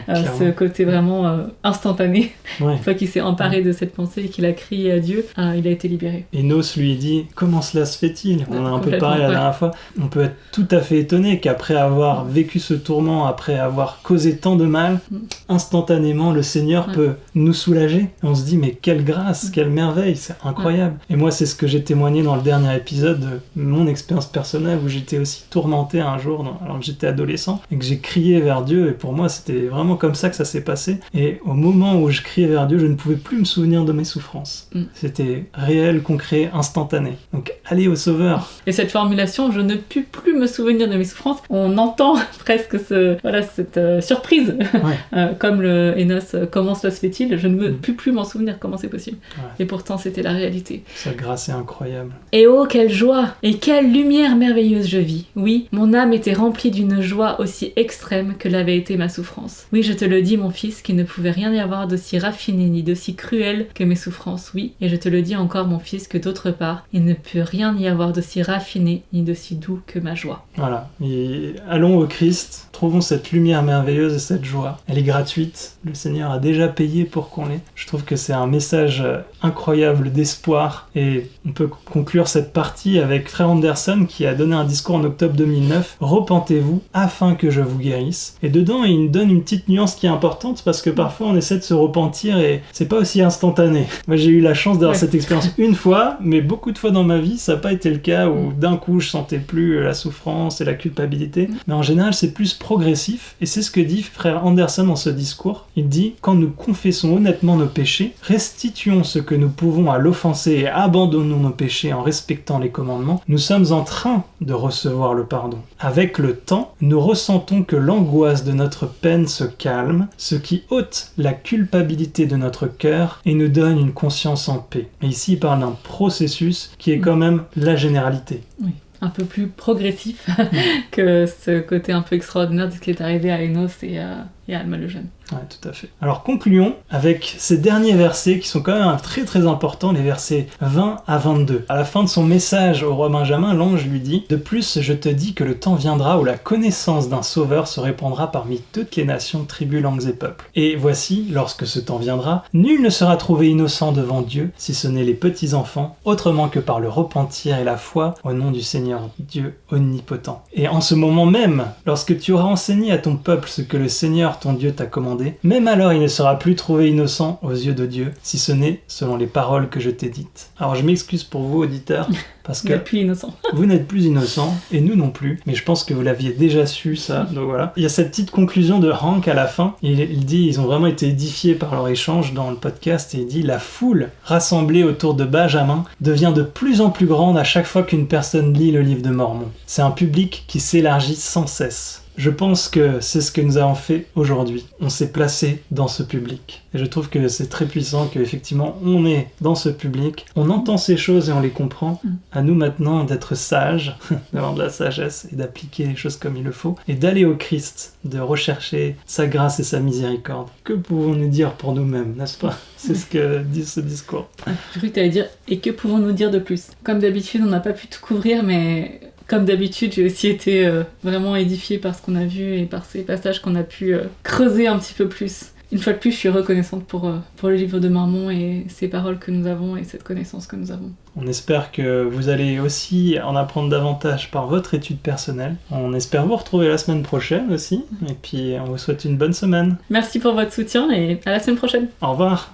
Ce côté vraiment instantané. Ouais. Une fois qu'il s'est emparé de cette pensée et qu'il a crié à Dieu, il a été libéré. Enos lui dit « Comment cela se fait-il ?» On a un peu parlé la dernière fois. On peut être tout à fait étonné qu'après avoir vécu ce tourment, après avoir causé tant de mal, instantanément, le Seigneur peut nous soulager. Et on se dit « Mais quelle grâce, quelle merveille, c'est incroyable !» Et moi, c'est ce que j'ai témoigné dans le dernier épisode de mon expérience personnelle où j'étais aussi tourmenté un jour alors que j'étais adolescent et que j'ai crié vers Dieu et pour moi c'était vraiment comme ça que ça s'est passé et au moment où je criais vers Dieu je ne pouvais plus me souvenir de mes souffrances. C'était réel, concret, instantané. Donc allez au Sauveur. Et cette formulation je ne pus plus me souvenir de mes souffrances, on entend presque cette surprise comme le Enos, comment cela se fait-il, je ne me pus plus m'en souvenir, comment c'est possible. Et pourtant c'était la réalité. Sa grâce est incroyable. Et oh quelle joie et quelle lumière merveilleuse je vis. Oui, mon âme était remplie d'une joie aussi extrême que l'avait été ma souffrance. Oui, je te le dis, mon fils, qu'il ne pouvait rien y avoir d'aussi raffiné ni d'aussi cruel que mes souffrances. Oui, et je te le dis encore, mon fils, que d'autre part, il ne peut rien y avoir d'aussi raffiné ni d'aussi doux que ma joie. Voilà. Et allons au Christ, trouvons cette lumière merveilleuse et cette joie. Elle est gratuite. Le Seigneur a déjà payé pour qu'on l'ait. Je trouve que c'est un message incroyable d'espoir et on peut conclure cette partie avec Frère Anderson qui a donné un discours en octobre 2009, « Repentez-vous afin que je vous guérisse ». Et dedans, il nous donne une petite nuance qui est importante parce que parfois on essaie de se repentir et c'est pas aussi instantané. Moi j'ai eu la chance d'avoir cette expérience une fois, mais beaucoup de fois dans ma vie, ça n'a pas été le cas où d'un coup je sentais plus la souffrance et la culpabilité. Mais en général, c'est plus progressif et c'est ce que dit Frère Anderson dans ce discours. Il dit « Quand nous confessons honnêtement nos péchés, restituons ce que nous pouvons à l'offensé et abandonnons nos péchés en respectant les commandements, nous sommes en train de recevoir le pardon. Avec le temps, nous ressentons que l'angoisse de notre peine se calme, ce qui ôte la culpabilité de notre cœur et nous donne une conscience en paix. » Et ici, il parle d'un processus qui est quand même la généralité. Oui. Un peu plus progressif que ce côté un peu extraordinaire de ce qui est arrivé à Enos et Alma le jeune. Ouais, tout à fait. Alors concluons avec ces derniers versets qui sont quand même très très importants, les versets 20 à 22. À la fin de son message au roi Benjamin, l'ange lui dit « De plus, je te dis que le temps viendra où la connaissance d'un sauveur se répandra parmi toutes les nations, tribus, langues et peuples. Et voici, lorsque ce temps viendra, nul ne sera trouvé innocent devant Dieu, si ce n'est les petits-enfants, autrement que par le repentir et la foi au nom du Seigneur Dieu omnipotent. Et en ce moment même, lorsque tu auras enseigné à ton peuple ce que le Seigneur ton Dieu t'a commandé, même alors il ne sera plus trouvé innocent aux yeux de Dieu, si ce n'est selon les paroles que je t'ai dites. » Alors je m'excuse pour vous, auditeurs, parce que plus innocent. Vous n'êtes plus innocents, et nous non plus, mais je pense que vous l'aviez déjà su, ça, donc voilà. Il y a cette petite conclusion de Hank à la fin, il dit, ils ont vraiment été édifiés par leur échange dans le podcast, et il dit, la foule rassemblée autour de Benjamin devient de plus en plus grande à chaque fois qu'une personne lit le livre de Mormon. C'est un public qui s'élargit sans cesse. Je pense que c'est ce que nous avons fait aujourd'hui. On s'est placé dans ce public. Et je trouve que c'est très puissant qu'effectivement on est dans ce public, on entend ces choses et on les comprend. À nous maintenant d'être sages, d'avoir de la sagesse et d'appliquer les choses comme il le faut, et d'aller au Christ, de rechercher sa grâce et sa miséricorde. Que pouvons-nous dire pour nous-mêmes, n'est-ce pas ? C'est ce que dit ce discours. J'ai cru que tu allais dire « et que pouvons-nous dire de plus ?» Comme d'habitude, on n'a pas pu tout couvrir, mais... Comme d'habitude, j'ai aussi été vraiment édifiée par ce qu'on a vu et par ces passages qu'on a pu creuser un petit peu plus. Une fois de plus, je suis reconnaissante pour le livre de Mormon et ces paroles que nous avons et cette connaissance que nous avons. On espère que vous allez aussi en apprendre davantage par votre étude personnelle. On espère vous retrouver la semaine prochaine aussi. Et puis, on vous souhaite une bonne semaine. Merci pour votre soutien et à la semaine prochaine. Au revoir.